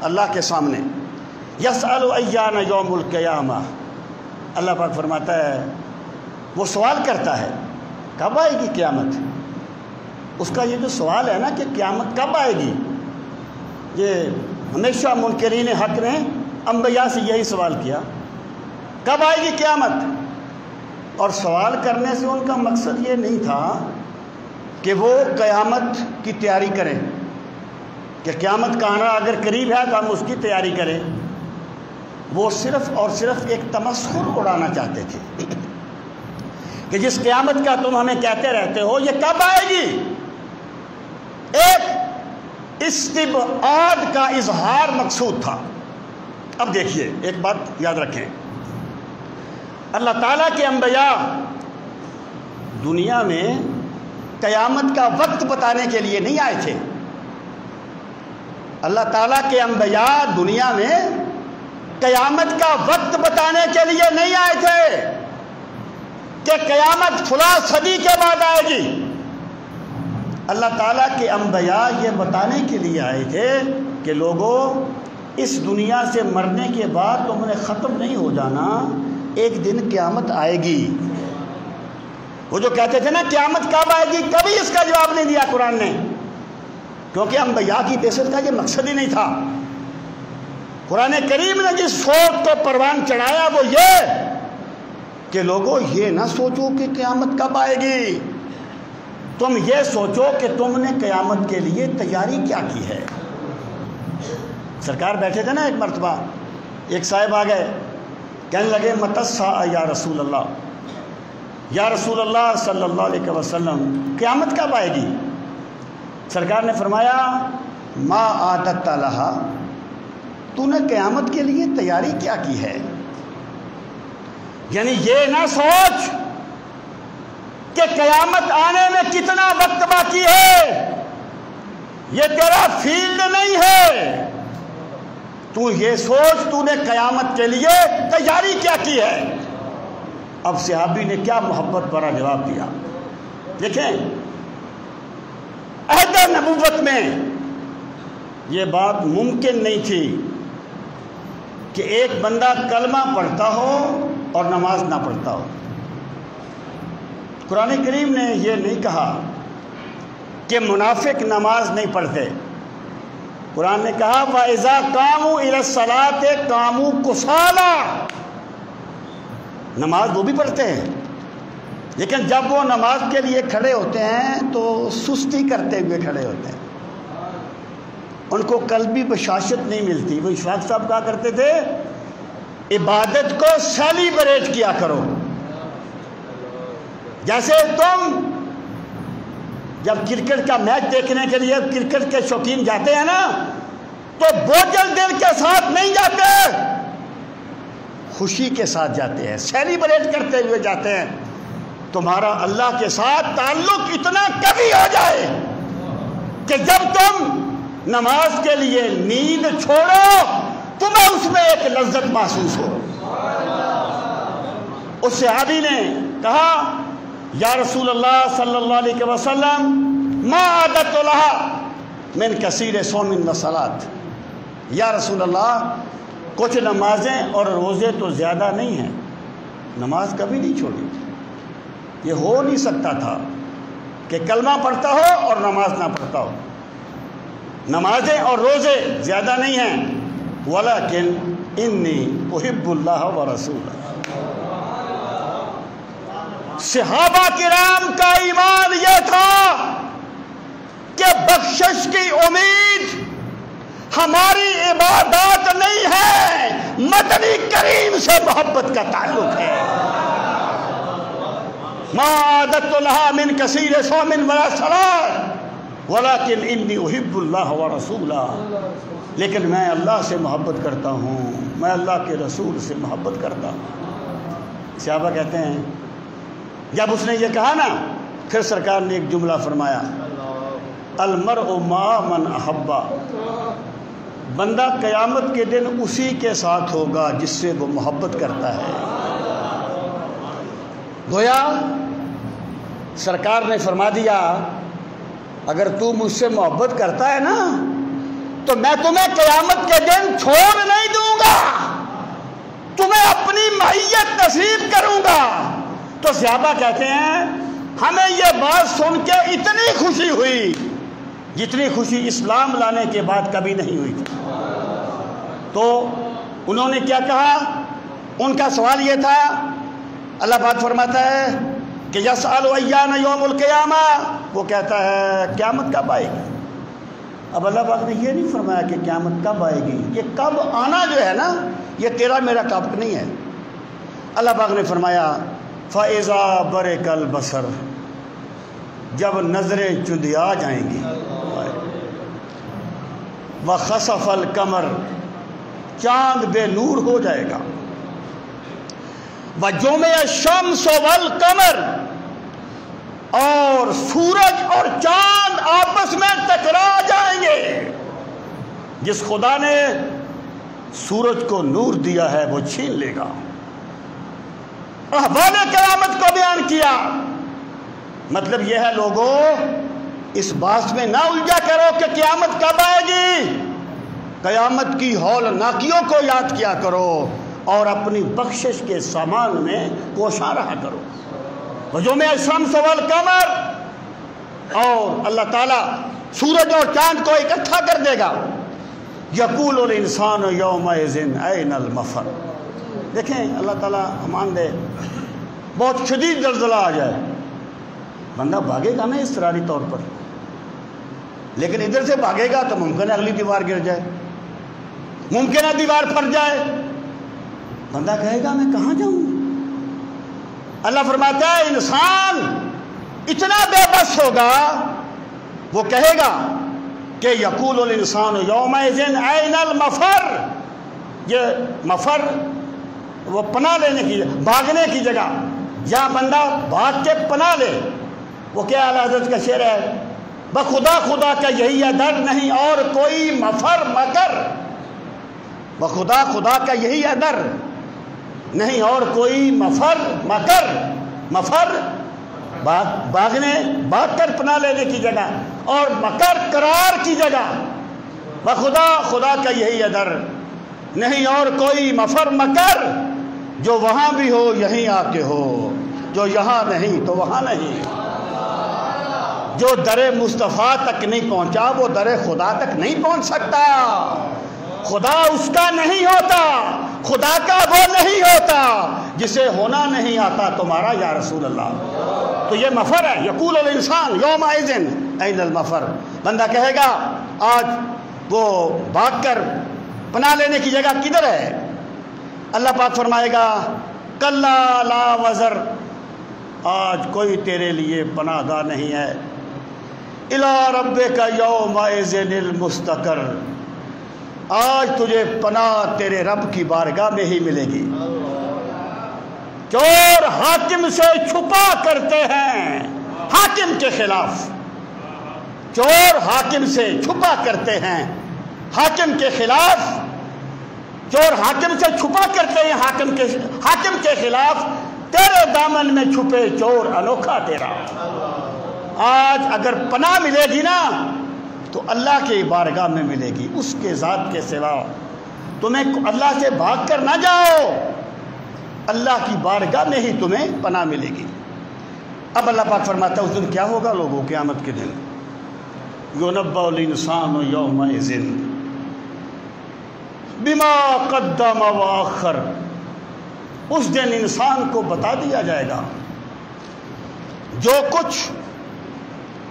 اللہ کے سامنے۔ یسأل ایان یوم القیامہ، اللہ پاک فرماتا ہے وہ سوال کرتا ہے کب آئے گی قیامت۔ اس کا یہ جو سوال ہے نا کہ قیامت کب آئے گی، یہ ہمیشہ منکرین حق نے انبیاء سے یہی سوال کیا، کب آئے گی قیامت۔ اور سوال کرنے سے ان کا مقصد یہ نہیں تھا کہ وہ قیامت کی تیاری کریں، کہ قیامت کا آنا اگر قریب ہے تو ہم اس کی تیاری کریں۔ وہ صرف اور صرف ایک تمسخر اڑانا چاہتے تھے کہ جس قیامت کا تم ہمیں کہتے رہتے ہو یہ کب آئے گی۔ ایک استبعاد کا اظہار مقصود تھا۔ اب دیکھیے ایک بات یاد رکھیں، اللہ تعالیٰ کے انبیاء دنیا میں قیامت کا وقت بتانے کے لیے نہیں آئے تھے۔ اللہ تعالیٰ کے انبیاء دنیا میں قیامت کا وقت بتانے کے لیے نہیں آئے تھے کہ قیامت فلاں صدی کے بعد آئے گی۔ اللہ تعالیٰ کے انبیاء یہ بتانے کے لیے آئے تھے کہ لوگوں، اس دنیا سے مرنے کے بعد تم نے ختم نہیں ہو جانا، ایک دن قیامت آئے گی۔ وہ جو کہتے تھے نا قیامت کب آئے گی، کبھی اس کا جواب نہیں دیا قرآن نے، کیونکہ انبیاء کی بعثت کا یہ مقصد ہی نہیں تھا۔ قرآن کریم نے جس سوچ کو پروان چڑھایا وہ یہ کہ لوگوں یہ نہ سوچو کہ قیامت کب آئے گی، تم یہ سوچو کہ تم نے قیامت کے لیے تیاری کیا کی ہے۔ سرکار بیٹھے تھے نا ایک مرتبہ، ایک صاحب آ گئے، کہنے لگے متی الساعہ یا رسول اللہ، یا رسول اللہ صلی اللہ علیہ وسلم قیامت کب آئے گی۔ سرکار نے فرمایا ما عادت لہا، تو نے قیامت کے لیے تیاری کیا کی ہے۔ یعنی یہ نہ سوچ کہ قیامت آنے میں کتنا وقت باقی ہے، یہ تیرا فیلڈ نہیں ہے، تو یہ سوچ تو نے قیامت کے لیے تیاری کیا کی ہے۔ اب صحابی نے کیا محبت بھرا جواب دیا، دیکھیں عہد نبوت میں یہ بات ممکن نہیں تھی کہ ایک بندہ کلمہ پڑھتا ہو اور نماز نہ پڑھتا ہو۔ قرآن کریم نے یہ نہیں کہا کہ منافق نماز نہیں پڑھتے، قرآن نے کہا وَإِذَا قَامُوا إِلَى الصَّلَاةِ قَامُوا كُسَالَىٰ، نماز وہ بھی پڑھتے ہیں لیکن جب وہ نماز کے لیے کھڑے ہوتے ہیں تو سستی کرتے ہوئے کھڑے ہوتے ہیں، ان کو قلبی بشاشت نہیں ملتی۔ وہ اشفاق صاحب کہا کرتے تھے عبادت کو سیلیبریٹ کیا کرو، جیسے تم جب کرکٹ کا میچ دیکھنے کے لیے کرکٹ کے شوقین جاتے ہیں نا تو بوجھل دل کے ساتھ نہیں جاتے، خوشی کے ساتھ جاتے ہیں، سیلیبریٹ کرتے ہوئے جاتے ہیں۔ تمہارا اللہ کے ساتھ تعلق اتنا کبھی ہو جائے کہ جب تم نماز کے لیے نیند چھوڑو تمہیں اس میں ایک لذت محسوس ہو۔ اس صحابی نے کہا یا رسول اللہ صلی اللہ علیہ وسلم ما عادت لها من کثیر صوم و صلاۃ، یا رسول اللہ کچھ نمازیں اور روزے تو زیادہ نہیں ہیں، نماز کبھی نہیں چھوڑی۔ یہ ہو نہیں سکتا تھا کہ کلمہ پڑھتا ہو اور نماز نہ پڑھتا ہو، نمازیں اور روزے زیادہ نہیں ہیں، ولیکن انی احب اللہ ورسولہ۔ صحابہ کرام کا ایمان یہ تھا کہ بخشش کی امید ہماری عبادات نہیں ہے، مدنی کریم سے محبت کا تعلق ہے۔ ما عادت لها من کثیر صوم ولا صلاۃ ولکن انی احب اللہ ورسولہ، لیکن میں اللہ سے محبت کرتا ہوں، میں اللہ کے رسول سے محبت کرتا ہوں۔ صحابہ کہتے ہیں جب اس نے یہ کہا نا، پھر سرکار نے ایک جملہ فرمایا، المرء مع من احب، بندہ قیامت کے دن اسی کے ساتھ ہوگا جس سے وہ محبت کرتا ہے۔ گویا سرکار نے فرما دیا اگر تو مجھ سے محبت کرتا ہے نا تو میں تمہیں قیامت کے دن چھوڑ نہیں دوں گا، تمہیں اپنی معیت نصیب کروں گا۔ تو صحابہ کہتے ہیں ہمیں یہ بات سن کے اتنی خوشی ہوئی جتنی خوشی اسلام لانے کے بعد کبھی نہیں ہوئی تھی۔ تو انہوں نے کیا کہا؟ ان کا سوال یہ تھا، اللہ پاک فرماتا ہے کہ یسأل ایان یوم القیامہ، وہ کہتا ہے قیامت کب آئے گی؟ اب اللہ پاک نے یہ نہیں فرمایا کہ قیامت کب آئے گی، یہ کب آنا جو ہے نا یہ تیرا میرا کب نہیں ہے۔ اللہ پاک نے فرمایا فَإِذَا بَرِقَ الْبَصَرُ، جب نظریں چندیا جائیں گی، وَخَسَفَ الْقَمَرُ، چاند بے نور ہو جائے گا، وَجُمِعَ الشَّمْسُ وَالْقَمَرُ، اور سورج اور چاند آپس میں ٹکرا جائیں گے۔ جس خدا نے سورج کو نور دیا ہے وہ چھین لے گا۔ احوال قیامت کو بیان کیا، مطلب یہ ہے لوگوں اس بات میں نہ الجھا کرو کہ قیامت کب آئے گی، قیامت کی ہولناکیوں کو یاد کیا کرو اور اپنی بخشش کے سامان میں کوشاں رہا کرو۔ وَجُمِعَ الشَّمْسُ وَالْقَمَرُ، اور اللہ تعالیٰ سورج اور چاند کو اکٹھا کر دے گا۔ یقول الانسان یومئذ این المفر، دیکھیں اللہ تعالیٰ امان دے بہت شدید زلزلہ آ جائے، بندہ بھاگے گا نا اضطراری طور پر، لیکن ادھر سے بھاگے گا تو ممکن ہے اگلی دیوار گر جائے، ممکن ہے دیوار پھٹ جائے، بندہ کہے گا میں کہاں جاؤں؟ اللہ فرماتا ہے انسان اتنا بے بس ہوگا وہ کہے گا کہ یقول الانسان یومئذ این المفر، یہ مفر وہ پناہ لینے کی، بھاگنے کی جگہ، جہاں بندہ بھاگ کے پناہ لے، وہ کیا اعلیٰ حضرت کا شعر ہے، بخدا خدا کا یہی ہے در نہیں اور کوئی مفر مکر، بخدا خدا کا یہی ہے در نہیں اور کوئی مفر مکر، مفر بھاگنے بھاگ کر پناہ لینے کی جگہ، اور مکر قرار کی جگہ، بخدا خدا کا یہی ہے در نہیں اور کوئی مفر مکر، جو وہاں بھی ہو یہیں آ کے ہو، جو یہاں نہیں تو وہاں نہیں۔ جو در مصطفیٰ تک نہیں پہنچا وہ در خدا تک نہیں پہنچ سکتا، خدا اس کا نہیں ہوتا، خدا کا وہ نہیں ہوتا جسے ہونا نہیں آتا تمہارا یا رسول اللہ۔ تو یہ مفر ہے، یقول الانسان یومئذ این المفر، بندہ کہے گا آج وہ بھاگ کر پناہ لینے کی جگہ کدھر ہے؟ اللہ پاک فرمائے گا کلا لا وزر، آج کوئی تیرے لیے پناہ گاہ نہیں ہے، الی ربک یومئذ المستقر، آج تجھے پناہ تیرے رب کی بارگاہ میں ہی ملے گی۔ چور حاکم سے چھپا کرتے ہیں حاکم کے خلاف، چور حاکم سے چھپا کرتے ہیں حاکم کے خلاف، چور حاکم سے چھپا کرتے ہیں حاکم کے خلاف، تیرے دامن میں چھپے چور انوکھا تیرا۔ آج اگر پناہ ملے گی نا تو اللہ کے بارگاہ میں ملے گی، اس کے ذات کے سوا تمہیں اللہ سے بھاگ کر نہ جاؤ، اللہ کی بارگاہ میں ہی تمہیں پناہ ملے گی۔ اب اللہ پاک فرماتا ہے اس دن کیا ہوگا لوگوں، قیامت کے دن یُنَبَّأُ الْإِنسَانُ یَوْمَئِذٍ بِمَا قَدَّمَ وَأَخَّرَ، اس دن انسان کو بتا دیا جائے گا جو کچھ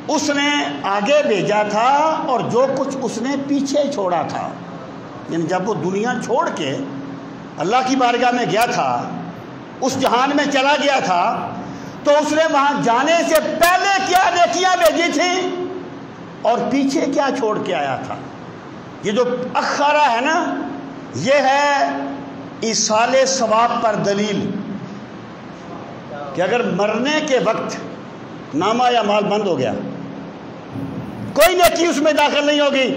اس نے آگے بھیجا تھا اور جو کچھ اس نے پیچھے چھوڑا تھا۔ یعنی جب وہ دنیا چھوڑ کے اللہ کی بارگاہ میں گیا تھا، اس جہان میں چلا گیا تھا، تو اس نے وہاں جانے سے پہلے کیا نیکیاں بھیجی تھیں اور پیچھے کیا چھوڑ کے آیا تھا۔ یہ جو اخرہ ہے نا، یہ ہے ایصال ثواب پر دلیل کہ اگر مرنے کے وقت نامہ یا مال بند ہو گیا، کوئی نیکی اس میں داخل نہیں ہوگی،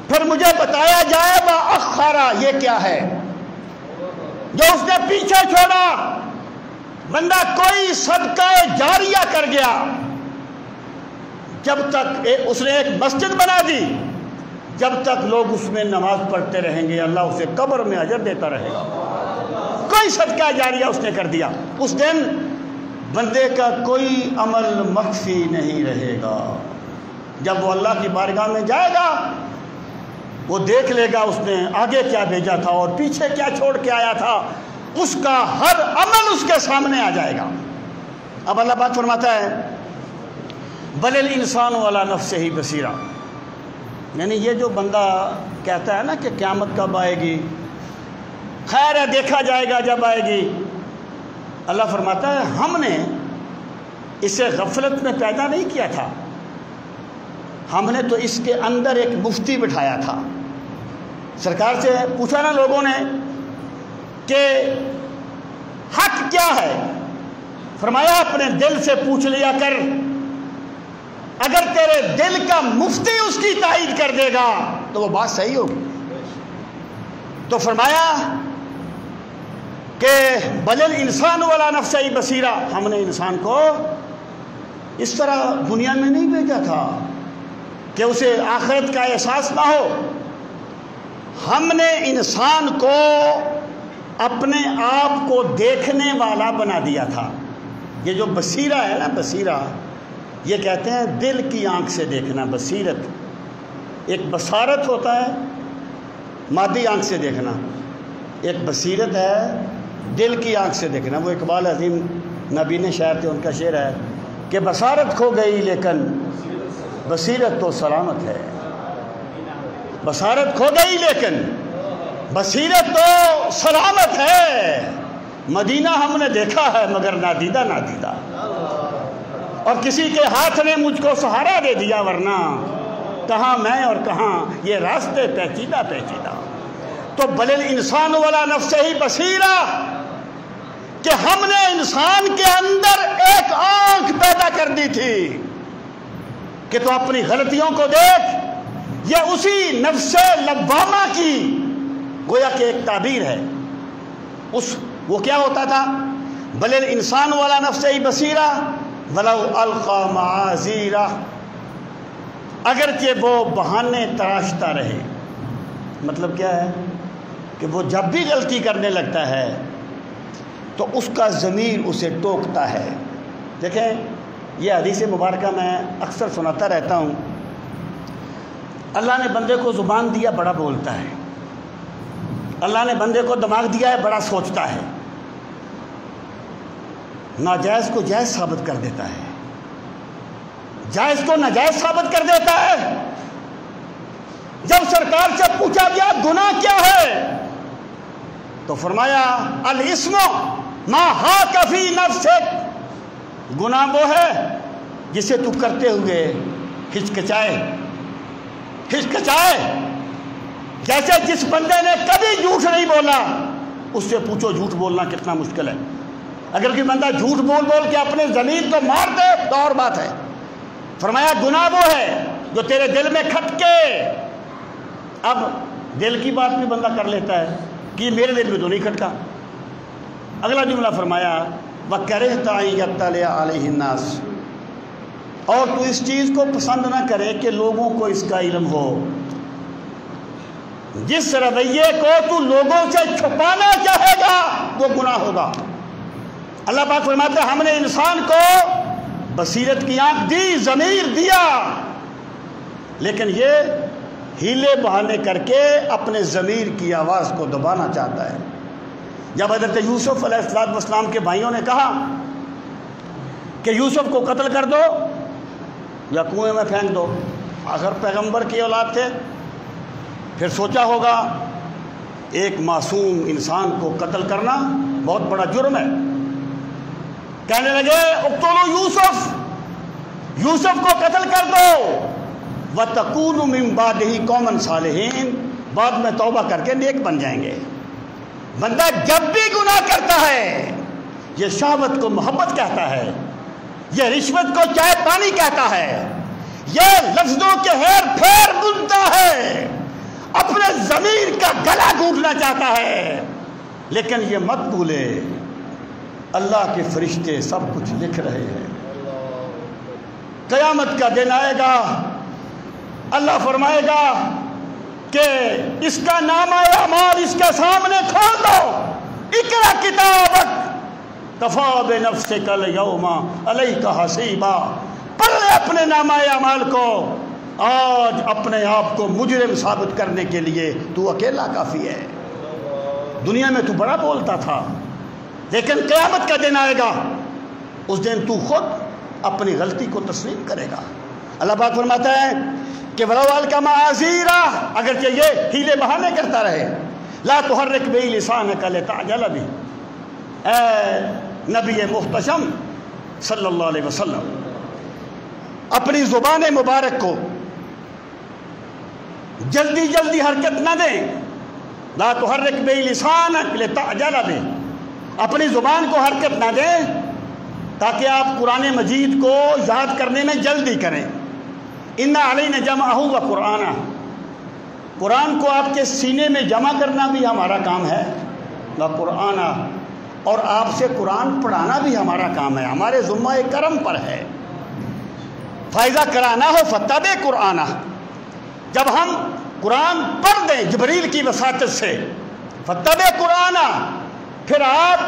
پھر مجھے بتایا جائے اخرہ یہ کیا ہے جو اس نے پیچھے چھوڑا۔ بندہ کوئی صدقہ جاریہ کر گیا، جب تک اس نے ایک مسجد بنا دی، جب تک لوگ اس میں نماز پڑھتے رہیں گے اللہ اسے قبر میں اجر دیتا رہے گا۔ کوئی صدقہ جاریہ اس نے کر دیا، اس دن بندے کا کوئی عمل مخفی نہیں رہے گا۔ جب وہ اللہ کی بارگاہ میں جائے گا، وہ دیکھ لے گا اس نے آگے کیا بھیجا تھا اور پیچھے کیا چھوڑ کے آیا تھا، اس کا ہر عمل اس کے سامنے آ جائے گا۔ اب اللہ پاک فرماتا ہے بل الانسان علی نفسہ بصیرہ، یعنی یہ جو بندہ کہتا ہے نا کہ قیامت کب آئے گی، خیر ہے دیکھا جائے گا جب آئے گی، اللہ فرماتا ہے ہم نے اسے غفلت میں پیدا نہیں کیا تھا، ہم نے تو اس کے اندر ایک مفتی بٹھایا تھا۔ سرکار سے پوچھا نا لوگوں نے کہ حق کیا ہے، فرمایا اپنے دل سے پوچھ لیا کر، اگر تیرے دل کا مفتی اس کی تائید کر دے گا تو وہ بات صحیح ہوگی۔ تو فرمایا کہ بل الانسان علی نفسہ بصیرہ، ہم نے انسان کو اس طرح دنیا میں نہیں بھیجا تھا کہ اسے آخرت کا احساس نہ ہو، ہم نے انسان کو اپنے آپ کو دیکھنے والا بنا دیا تھا۔ یہ جو بصیرہ ہے نا، بصیرہ یہ کہتے ہیں دل کی آنکھ سے دیکھنا، بصیرت۔ ایک بصارت ہوتا ہے مادی آنکھ سے دیکھنا، ایک بصیرت ہے دل کی آنکھ سے دیکھنا۔ وہ اقبال عظیم نبی نے شاعر تھے، ان کا شعر ہے کہ بصارت کھو گئی لیکن بصیرت تو سلامت ہے، بصارت کھو گئی لیکن بصیرت تو سلامت ہے، مدینہ ہم نے دیکھا ہے مگر نادیدہ نادیدہ، اور کسی کے ہاتھ نے مجھ کو سہارا دے دیا، ورنہ کہاں میں اور کہاں یہ راستے پیچیدہ پیچیدہ۔ تو بل الانسان علی نفسہ بصیرہ، کہ ہم نے انسان کے اندر ایک آنکھ پیدا کر دی تھی کہ تو اپنی غلطیوں کو دیکھ۔ یہ اسی نفس لوامہ کی گویا کہ ایک تعبیر ہے۔ وہ کیا ہوتا تھا؟ بل الانسان علی نفسہ بصیرہ ولو القی معاذیرہ، اگرچہ وہ بہانے تراشتا رہے۔ مطلب کیا ہے کہ وہ جب بھی غلطی کرنے لگتا ہے تو اس کا ضمیر اسے ٹوکتا ہے۔ دیکھیں یہ حدیث مبارکہ میں اکثر سناتا رہتا ہوں، اللہ نے بندے کو زبان دیا بڑا بولتا ہے، اللہ نے بندے کو دماغ دیا ہے بڑا سوچتا ہے، ناجائز کو جائز ثابت کر دیتا ہے، جائز کو ناجائز ثابت کر دیتا ہے۔ جب سرکار سے پوچھا گیا گناہ کیا ہے تو فرمایا الاسم ما حاک فی نفسک، گناہ وہ ہے جسے تو کرتے ہوئے ہچکچائے۔ جیسے جس بندے نے کبھی جھوٹ نہیں بولا اس سے پوچھو جھوٹ بولنا کتنا مشکل ہے۔ اگر کوئی بندہ جھوٹ بول بول کے اپنے ضمیر کو مار دے تو اور بات ہے۔ فرمایا گناہ وہ ہے جو تیرے دل میں کھٹکے۔ اب دل کی بات بھی بندہ کر لیتا ہے، کہ میرے دل میں تو نہیں کھٹکا۔ اگلا جملہ فرمایا وَكَرِهْتَ أَن يَطَّلِعَ عَلَيْهِ النَّاسُ، اور تو اس چیز کو پسند نہ کرے کہ لوگوں کو اس کا علم ہو۔ جس رویے کو تو لوگوں سے چھپانا چاہے گا وہ گناہ ہوگا۔ اللہ پاک فرماتا ہے ہم نے انسان کو بصیرت کی آنکھ دی، ضمیر دیا، لیکن یہ ہیلے بہانے کر کے اپنے ضمیر کی آواز کو دبانا چاہتا ہے۔ جب حضرت یوسف علیہ السلام کے بھائیوں نے کہا کہ یوسف کو قتل کر دو یا کنویں میں پھینک دو، آخر پیغمبر کی اولاد تھے، پھر سوچا ہوگا ایک معصوم انسان کو قتل کرنا بہت بڑا جرم ہے، کہنے لگے اقتلوا یوسف، یوسف کو قتل کر دو وَتَكُونُ مِن بَعْدِهِ قَوْمًا صَالِحِينَ، بعد میں توبہ کر کے نیک بن جائیں گے۔ بندہ جب بھی گناہ کرتا ہے یہ شہوت کو محبت کہتا ہے، یہ رشوت کو چائے پانی کہتا ہے، یہ لفظوں کے ہیر پھیر بنتا ہے، اپنے ضمیر کا گلا گھونٹنا چاہتا ہے، لیکن یہ مت بھولے اللہ کے فرشتے سب کچھ لکھ رہے ہیں۔ قیامت کا دن آئے گا، اللہ فرمائے گا کہ اس کا نامہ اعمال اس کے سامنے کھول دو، اقرا کتابک کفی بنفسک الیوم علیک حسیبا، پڑھ لے اپنے نامہ اعمال کو، آج اپنے آپ کو مجرم ثابت کرنے کے لیے تو اکیلا کافی ہے۔ دنیا میں تو بڑا بولتا تھا، لیکن قیامت کا دن آئے گا، اس دن تو خود اپنی غلطی کو تسلیم کرے گا۔ اللہ پاک فرماتا ہے کہ وَلَوْ أَلْقَى مَعَاذِيرًا، اگرچہ یہ ہیلے بہانے کرتا رہے، لَا تُحَرِّكْ بِهِ لِسَانَكَ لِتَعْجَلَ بِهِ، اے نبی محتشم صلی اللہ علیہ وسلم اپنی زبان مبارک کو جلدی جلدی حرکت نہ دیں، لَا تُحَرِّكْ بِهِ لِسَانَكَ لِتَعْجَلَ بِهِ، اپنی زبان کو حرکت نہ دیں تاکہ آپ قرآن مجید کو یاد کرنے میں جلدی کریں۔ اِنَّ عَلَيْنَا جَمْعَهُ وَقُرْآنَهُ، قرآن کو آپ کے سینے میں جمع کرنا بھی ہمارا کام ہے، وَقُرْآنَهُ، اور آپ سے قرآن پڑھانا بھی ہمارا کام ہے، ہمارے ذمہ کرم پر ہے۔ فَإِذَا قَرَأْنَاهُ فَاتَّبِعْ قُرْآنَهُ، جب ہم قرآن پڑھ دیں جبریل کی وساطت سے، فَاتَّبِعْ قُرْآنَهُ، پھر آپ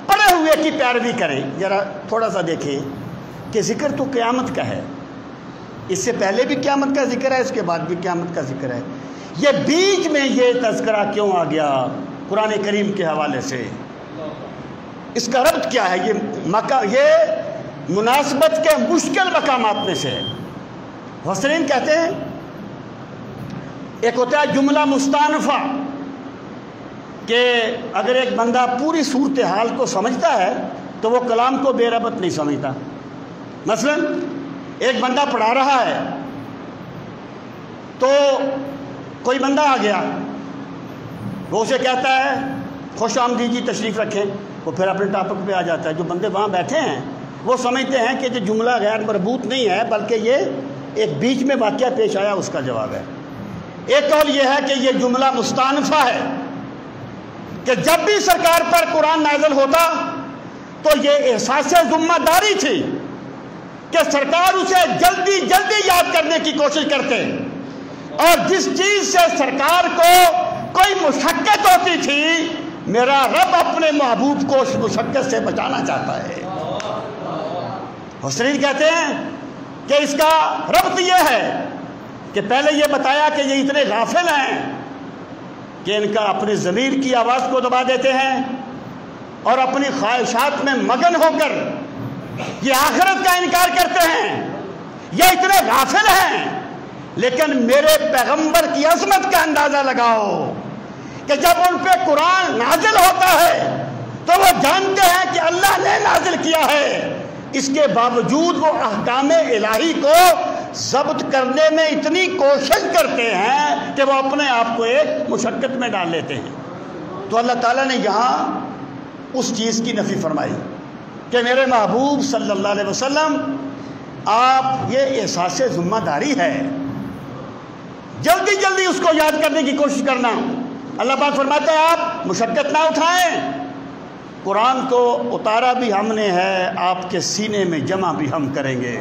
پڑھے ہوئے کی پیروی کریں۔ ذرا تھوڑا سا دیکھیں کہ ذکر تو قیامت کا ہے، اس سے پہلے بھی قیامت کا ذکر ہے، اس کے بعد بھی قیامت کا ذکر ہے، یہ بیچ میں یہ تذکرہ کیوں آ گیا قرآن کریم کے حوالے سے؟ اس کا ربط کیا ہے؟ یہ مناسبت کے مشکل مقامات میں سے ہے۔ مفسرین کہتے ہیں ایک ہوتا ہے جملہ مستانفہ، کہ اگر ایک بندہ پوری صورتحال کو سمجھتا ہے تو وہ کلام کو بے ربط نہیں سمجھتا۔ مثلا ایک بندہ پڑھا رہا ہے تو کوئی بندہ آ گیا، وہ اسے کہتا ہے خوش آمدید جی تشریف رکھیں، وہ پھر اپنے ٹاپک پہ آ جاتا ہے۔ جو بندے وہاں بیٹھے ہیں وہ سمجھتے ہیں کہ جو جملہ غیر مربوط نہیں ہے بلکہ یہ ایک بیچ میں واقعہ پیش آیا اس کا جواب ہے۔ ایک قول یہ ہے کہ یہ جملہ مستانفہ ہے کہ جب بھی سرکار پر قرآن نازل ہوتا تو یہ احساس ذمہ داری تھی کہ سرکار اسے جلدی جلدی یاد کرنے کی کوشش کرتے، اور جس چیز سے سرکار کو کوئی مشقت ہوتی تھی میرا رب اپنے محبوب کو اس مشقت سے بچانا چاہتا ہے۔ مفسرین کہتے ہیں کہ اس کا ربط یہ ہے کہ پہلے یہ بتایا کہ یہ اتنے غافل ہیں کہ ان کا اپنے ضمیر کی آواز کو دبا دیتے ہیں اور اپنی خواہشات میں مگن ہو کر یہ آخرت کا انکار کرتے ہیں، یہ اتنے غافل ہیں۔ لیکن میرے پیغمبر کی عظمت کا اندازہ لگاؤ کہ جب ان پہ قرآن نازل ہوتا ہے تو وہ جانتے ہیں کہ اللہ نے نازل کیا ہے، اس کے باوجود وہ احکام الہی کو ضبط کرنے میں اتنی کوشش کرتے ہیں کہ وہ اپنے آپ کو ایک مشقت میں ڈال لیتے ہیں۔ تو اللہ تعالیٰ نے یہاں اس چیز کی نفی فرمائی کہ میرے محبوب صلی اللہ علیہ وسلم آپ یہ احساس ذمہ داری ہے، جلدی جلدی اس کو یاد کرنے کی کوشش کرنا۔ اللہ پاک فرماتے ہیں آپ مشقت نہ اٹھائیں، قرآن کو اتارا بھی ہم نے ہے، آپ کے سینے میں جمع بھی ہم کریں گے،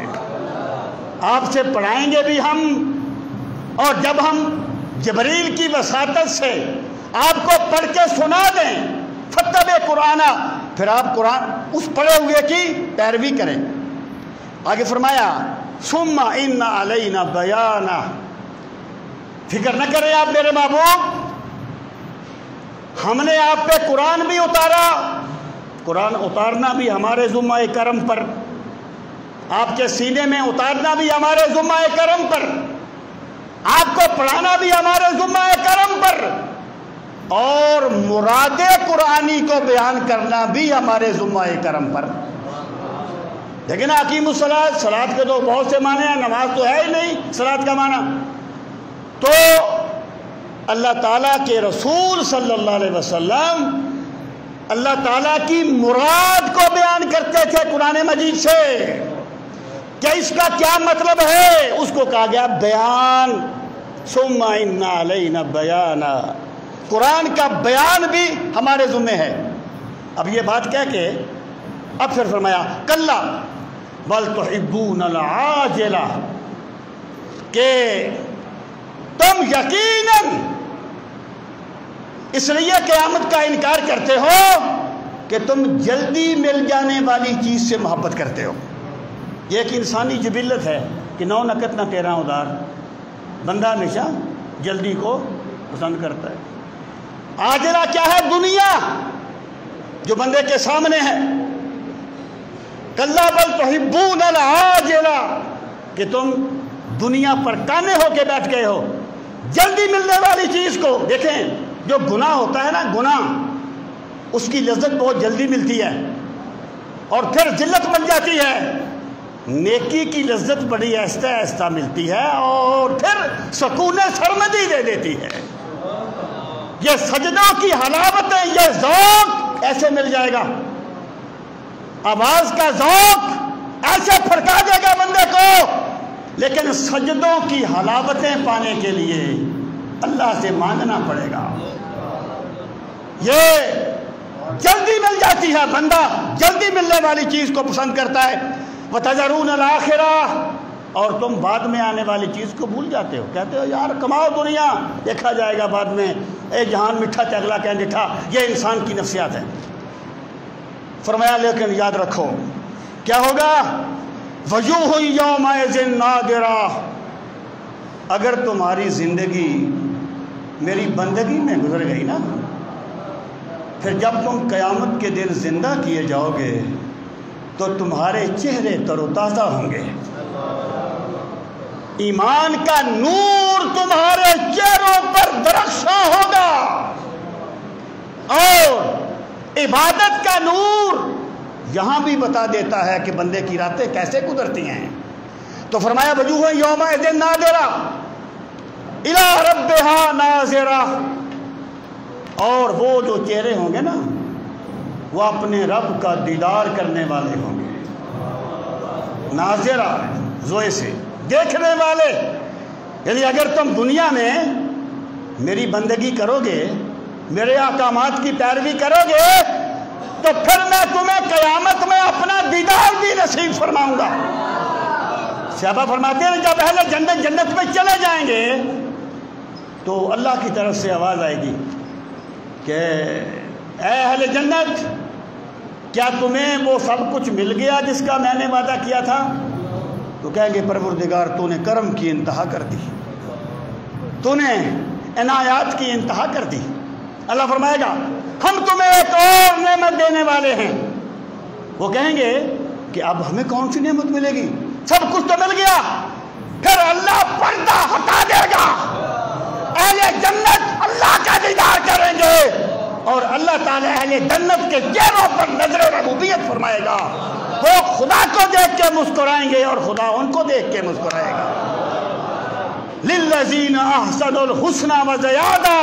آپ سے پڑھائیں گے بھی ہم، اور جب ہم جبریل کی وساطت سے آپ کو پڑھ کے سنا دیں فتب قرآن، پھر آپ قرآن اس پڑھے ہوئے کی پیروی کریں۔ آگے فرمایا ثم ان علینا بیانہ، فکر نہ کریں آپ میرے محبوب، ہم نے آپ پہ قرآن بھی اتارا، قرآن اتارنا بھی ہمارے ذمہ کرم پر، آپ کے سینے میں اتارنا بھی ہمارے ذمہ کرم پر، آپ کو پڑھانا بھی ہمارے ذمہ کرم پر، اور مراد قرآنی کو بیان کرنا بھی ہمارے ذمہ کرم پر۔ لیکن اقیم الصلاۃ، صلاۃ کے تو بہت سے معنی ہیں، نماز تو ہے ہی نہیں صلاۃ کا معنی۔ تو اللہ تعالیٰ کے رسول صلی اللہ علیہ وسلم اللہ تعالیٰ کی مراد کو بیان کرتے تھے قرآن مجید سے کہ اس کا کیا مطلب ہے، اس کو کہا گیا بیان، ثم ان علینا بیانہ، قرآن کا بیان بھی ہمارے ذمہ ہے۔ اب یہ بات کہہ کے اب پھر فرمایا کلا بل تحبون العاجلہ، کہ تم یقیناً اس لیے قیامت کا انکار کرتے ہو کہ تم جلدی مل جانے والی چیز سے محبت کرتے ہو۔ یہ ایک انسانی جبلت ہے کہ نو نکت نہ 13 ادار، بندہ ہمیشہ جلدی کو پسند کرتا ہے۔ عاجلہ کیا ہے؟ دنیا جو بندے کے سامنے ہے۔ کلا بل تحبون العاجلہ، کہ تم دنیا پر کانے ہو کے بیٹھ گئے ہو جلدی ملنے والی چیز کو۔ دیکھیں جو گناہ ہوتا ہے نا، گناہ اس کی لذت بہت جلدی ملتی ہے اور پھر ذلت بن جاتی ہے۔ نیکی کی لذت بڑی آہستہ آہستہ ملتی ہے اور پھر سکون سرمدی دے دیتی ہے۔ یہ سجدوں کی حلاوتیں، یہ ذوق ایسے مل جائے گا، آواز کا ذوق ایسے پھڑکا دے گا بندے کو، لیکن سجدوں کی حلاوتیں پانے کے لیے اللہ سے مانگنا پڑے گا۔ یہ جلدی مل جاتی ہے، بندہ جلدی ملنے والی چیز کو پسند کرتا ہے۔ وَتَذَرُونَ الْآخِرَةَ، اور تم بعد میں آنے والی چیز کو بھول جاتے ہو، کہتے ہو یار کماؤ دنیا، دیکھا جائے گا بعد میں، اے جہان میٹھا تے اگلا کہیں ڈٹھا، یہ انسان کی نفسیات ہے۔ فرمایا لیکن یاد رکھو کیا ہوگا، وجوہ یومئذ ناظرہ، اگر تمہاری زندگی میری بندگی میں گزر گئی نا، پھر جب تم قیامت کے دن زندہ کیے جاؤ گے تو تمہارے چہرے تر و تازہ ہوں گے، ایمان کا نور تمہارے چہروں پر درخشاں ہوگا، اور عبادت کا نور یہاں بھی بتا دیتا ہے کہ بندے کی راتیں کیسے گزرتی ہیں۔ تو فرمایا وجوہ یومئذ ناظرہ الی ربہا ناظرہ، اور وہ جو چہرے ہوں گے نا وہ اپنے رب کا دیدار کرنے والے ہوں گے۔ ناظرہ زوئے سے دیکھنے والے، یعنی اگر تم دنیا میں میری بندگی کرو گے، میرے احکامات کی پیروی کرو گے، تو پھر میں تمہیں قیامت میں اپنا دیدار بھی نصیب فرماؤں گا۔ صحابہ فرماتے ہیں جب اہل جنت جنت میں چلے جائیں گے تو اللہ کی طرف سے آواز آئے گی کہ اے اہل جنت، کیا تمہیں وہ سب کچھ مل گیا جس کا میں نے وعدہ کیا تھا؟ تو کہیں گے پروردگار تو نے کرم کی انتہا کر دی، تو نے عنایات کی انتہا کر دی۔ اللہ فرمائے گا ہم تمہیں ایک اور نعمت دینے والے ہیں۔ وہ کہیں گے کہ اب ہمیں کون سی نعمت ملے گی؟ سب کچھ تو مل گیا۔ پھر اللہ پردہ ہٹا دے گا، اہل جنت اللہ کا دیدار کریں گے اور اللہ تعالیٰ اہل جنت کے چہروں پر نظر ربوبیت فرمائے گا۔ وہ خدا کو دیکھ کے مسکرائیں گے اور خدا ان کو دیکھ کے مسکرائے گا۔ للذین احسنوا الحسنی وزیادہ،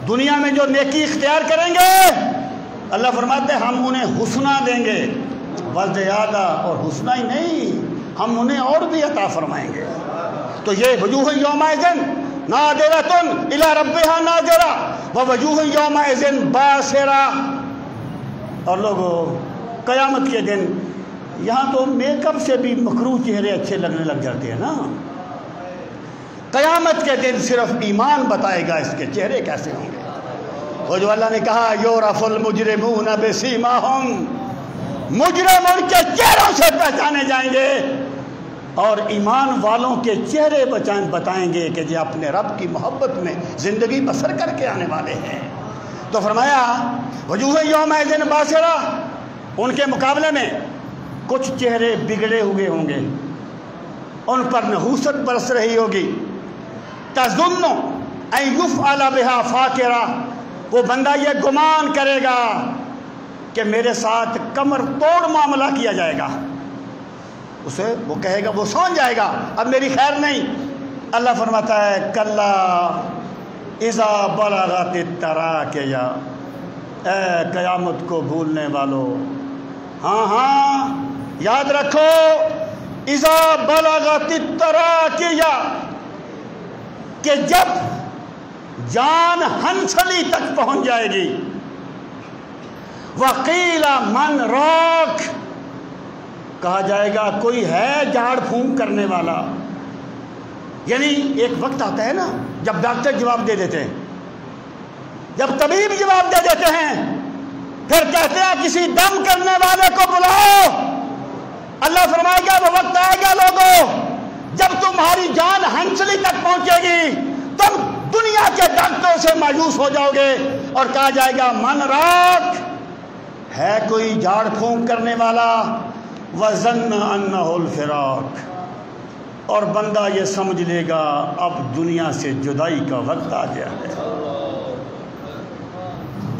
دنیا میں جو نیکی اختیار کریں گے اللہ فرماتے ہیں ہم انہیں حسنہ دیں گے، وزیادہ، اور حسنہ ہی نہیں ہم انہیں اور بھی عطا فرمائیں گے۔ تو یہ وجوہ یومئذ ناظرۃ الی ربہا ناظرہ، ووجوہ یومئذ باسرہ، اور لوگوں قیامت کے دن یہاں تو میک اپ سے بھی مکروہ چہرے اچھے لگنے لگ جاتے ہیں نا، قیامت کے دن صرف ایمان بتائے گا اس کے چہرے کیسے ہوں گے۔ وہ جو اللہ نے کہا یعرف المجرمون بسیماہم، مجرم ان کے چہروں سے پہچانے جائیں گے، اور ایمان والوں کے چہرے بتائیں گے کہ یہ اپنے رب کی محبت میں زندگی بسر کر کے آنے والے ہیں۔ تو فرمایا وجوہ یومئذ باسرہ، ان کے مقابلے میں کچھ چہرے بگڑے ہوئے ہوں گے، ان پر نحوست برس رہی ہوگی۔ تظن ان یفعل بها فاقرہ، وہ بندہ یہ گمان کرے گا کہ میرے ساتھ کمر توڑ معاملہ کیا جائے گا، اسے وہ کہے گا، وہ سمجھ جائے گا اب میری خیر نہیں۔ اللہ فرماتا ہے کلا اذا بلغت التراقیہ، اے قیامت کو بھولنے والو، ہاں یاد رکھو، اذا بلغت التراقیہ، کہ جب جان ہنسلی تک پہنچ جائے گی، وقیل من راک، کہا جائے گا کوئی ہے جھاڑ پھونک کرنے والا۔ یعنی ایک وقت آتا ہے نا جب ڈاکٹر جواب دے دیتے ہیں، جب طبیب جواب دے دیتے ہیں، پھر کہتے ہیں کسی دم کرنے والے کو بلاؤ۔ اللہ فرمائے گا وہ وقت آئے گا لوگوں جب تمہاری جان ہنسلی تک پہنچے گی، تم دنیا کے ڈاکٹروں سے مایوس ہو جاؤ گے، اور کہا جائے گا من راک، ہے کوئی جھاڑ پھونک کرنے والا۔ وَظَنَّ أَنَّهُ الْفِرَاقُ، اور بندہ یہ سمجھ لے گا اب دنیا سے جدائی کا وقت آ گیا ہے،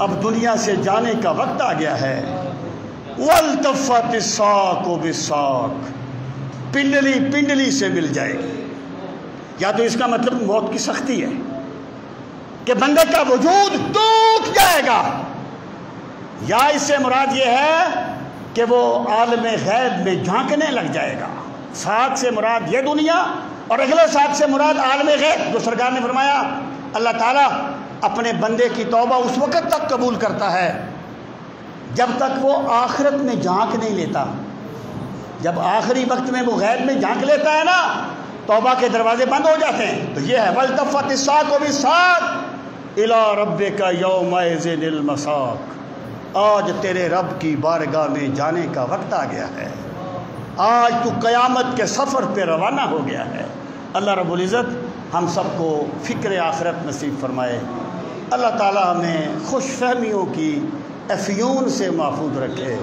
اب دنیا سے جانے کا وقت آ گیا ہے۔ وَالْتَفَّتِ السَّاقُ بِالسَّاقِ، پنڈلی پنڈلی سے مل جائے گی۔ یا تو اس کا مطلب موت کی سختی ہے کہ بندے کا وجود ٹوٹ جائے گا، یا اس سے مراد یہ ہے کہ وہ عالم غیب میں جھانکنے لگ جائے گا۔ ساتھ سے مراد یہ دنیا، اور اگلے ساتھ سے مراد عالم غیب، جو سرکار نے فرمایا اللہ تعالیٰ اپنے بندے کی توبہ اس وقت تک قبول کرتا ہے جب تک وہ آخرت میں جھانک نہیں لیتا۔ جب آخری وقت میں وہ غیب میں جھانک لیتا ہے نا، توبہ کے دروازے بند ہو جاتے ہیں۔ تو یہ ہے وَالْتَفَّتِ السَّاقُ بِالسَّاقِ إِلَىٰ رَبِّكَ يَوْمَئِذٍ الْمَسَاقُ، آج تیرے رب کی بارگاہ میں جانے کا وقت آ گیا ہے، آج تو قیامت کے سفر پہ روانہ ہو گیا ہے۔ اللہ رب العزت ہم سب کو فکر آخرت نصیب فرمائے۔ اللہ تعالیٰ ہمیں خوش فہمیوں کی افیون سے محفوظ رکھے۔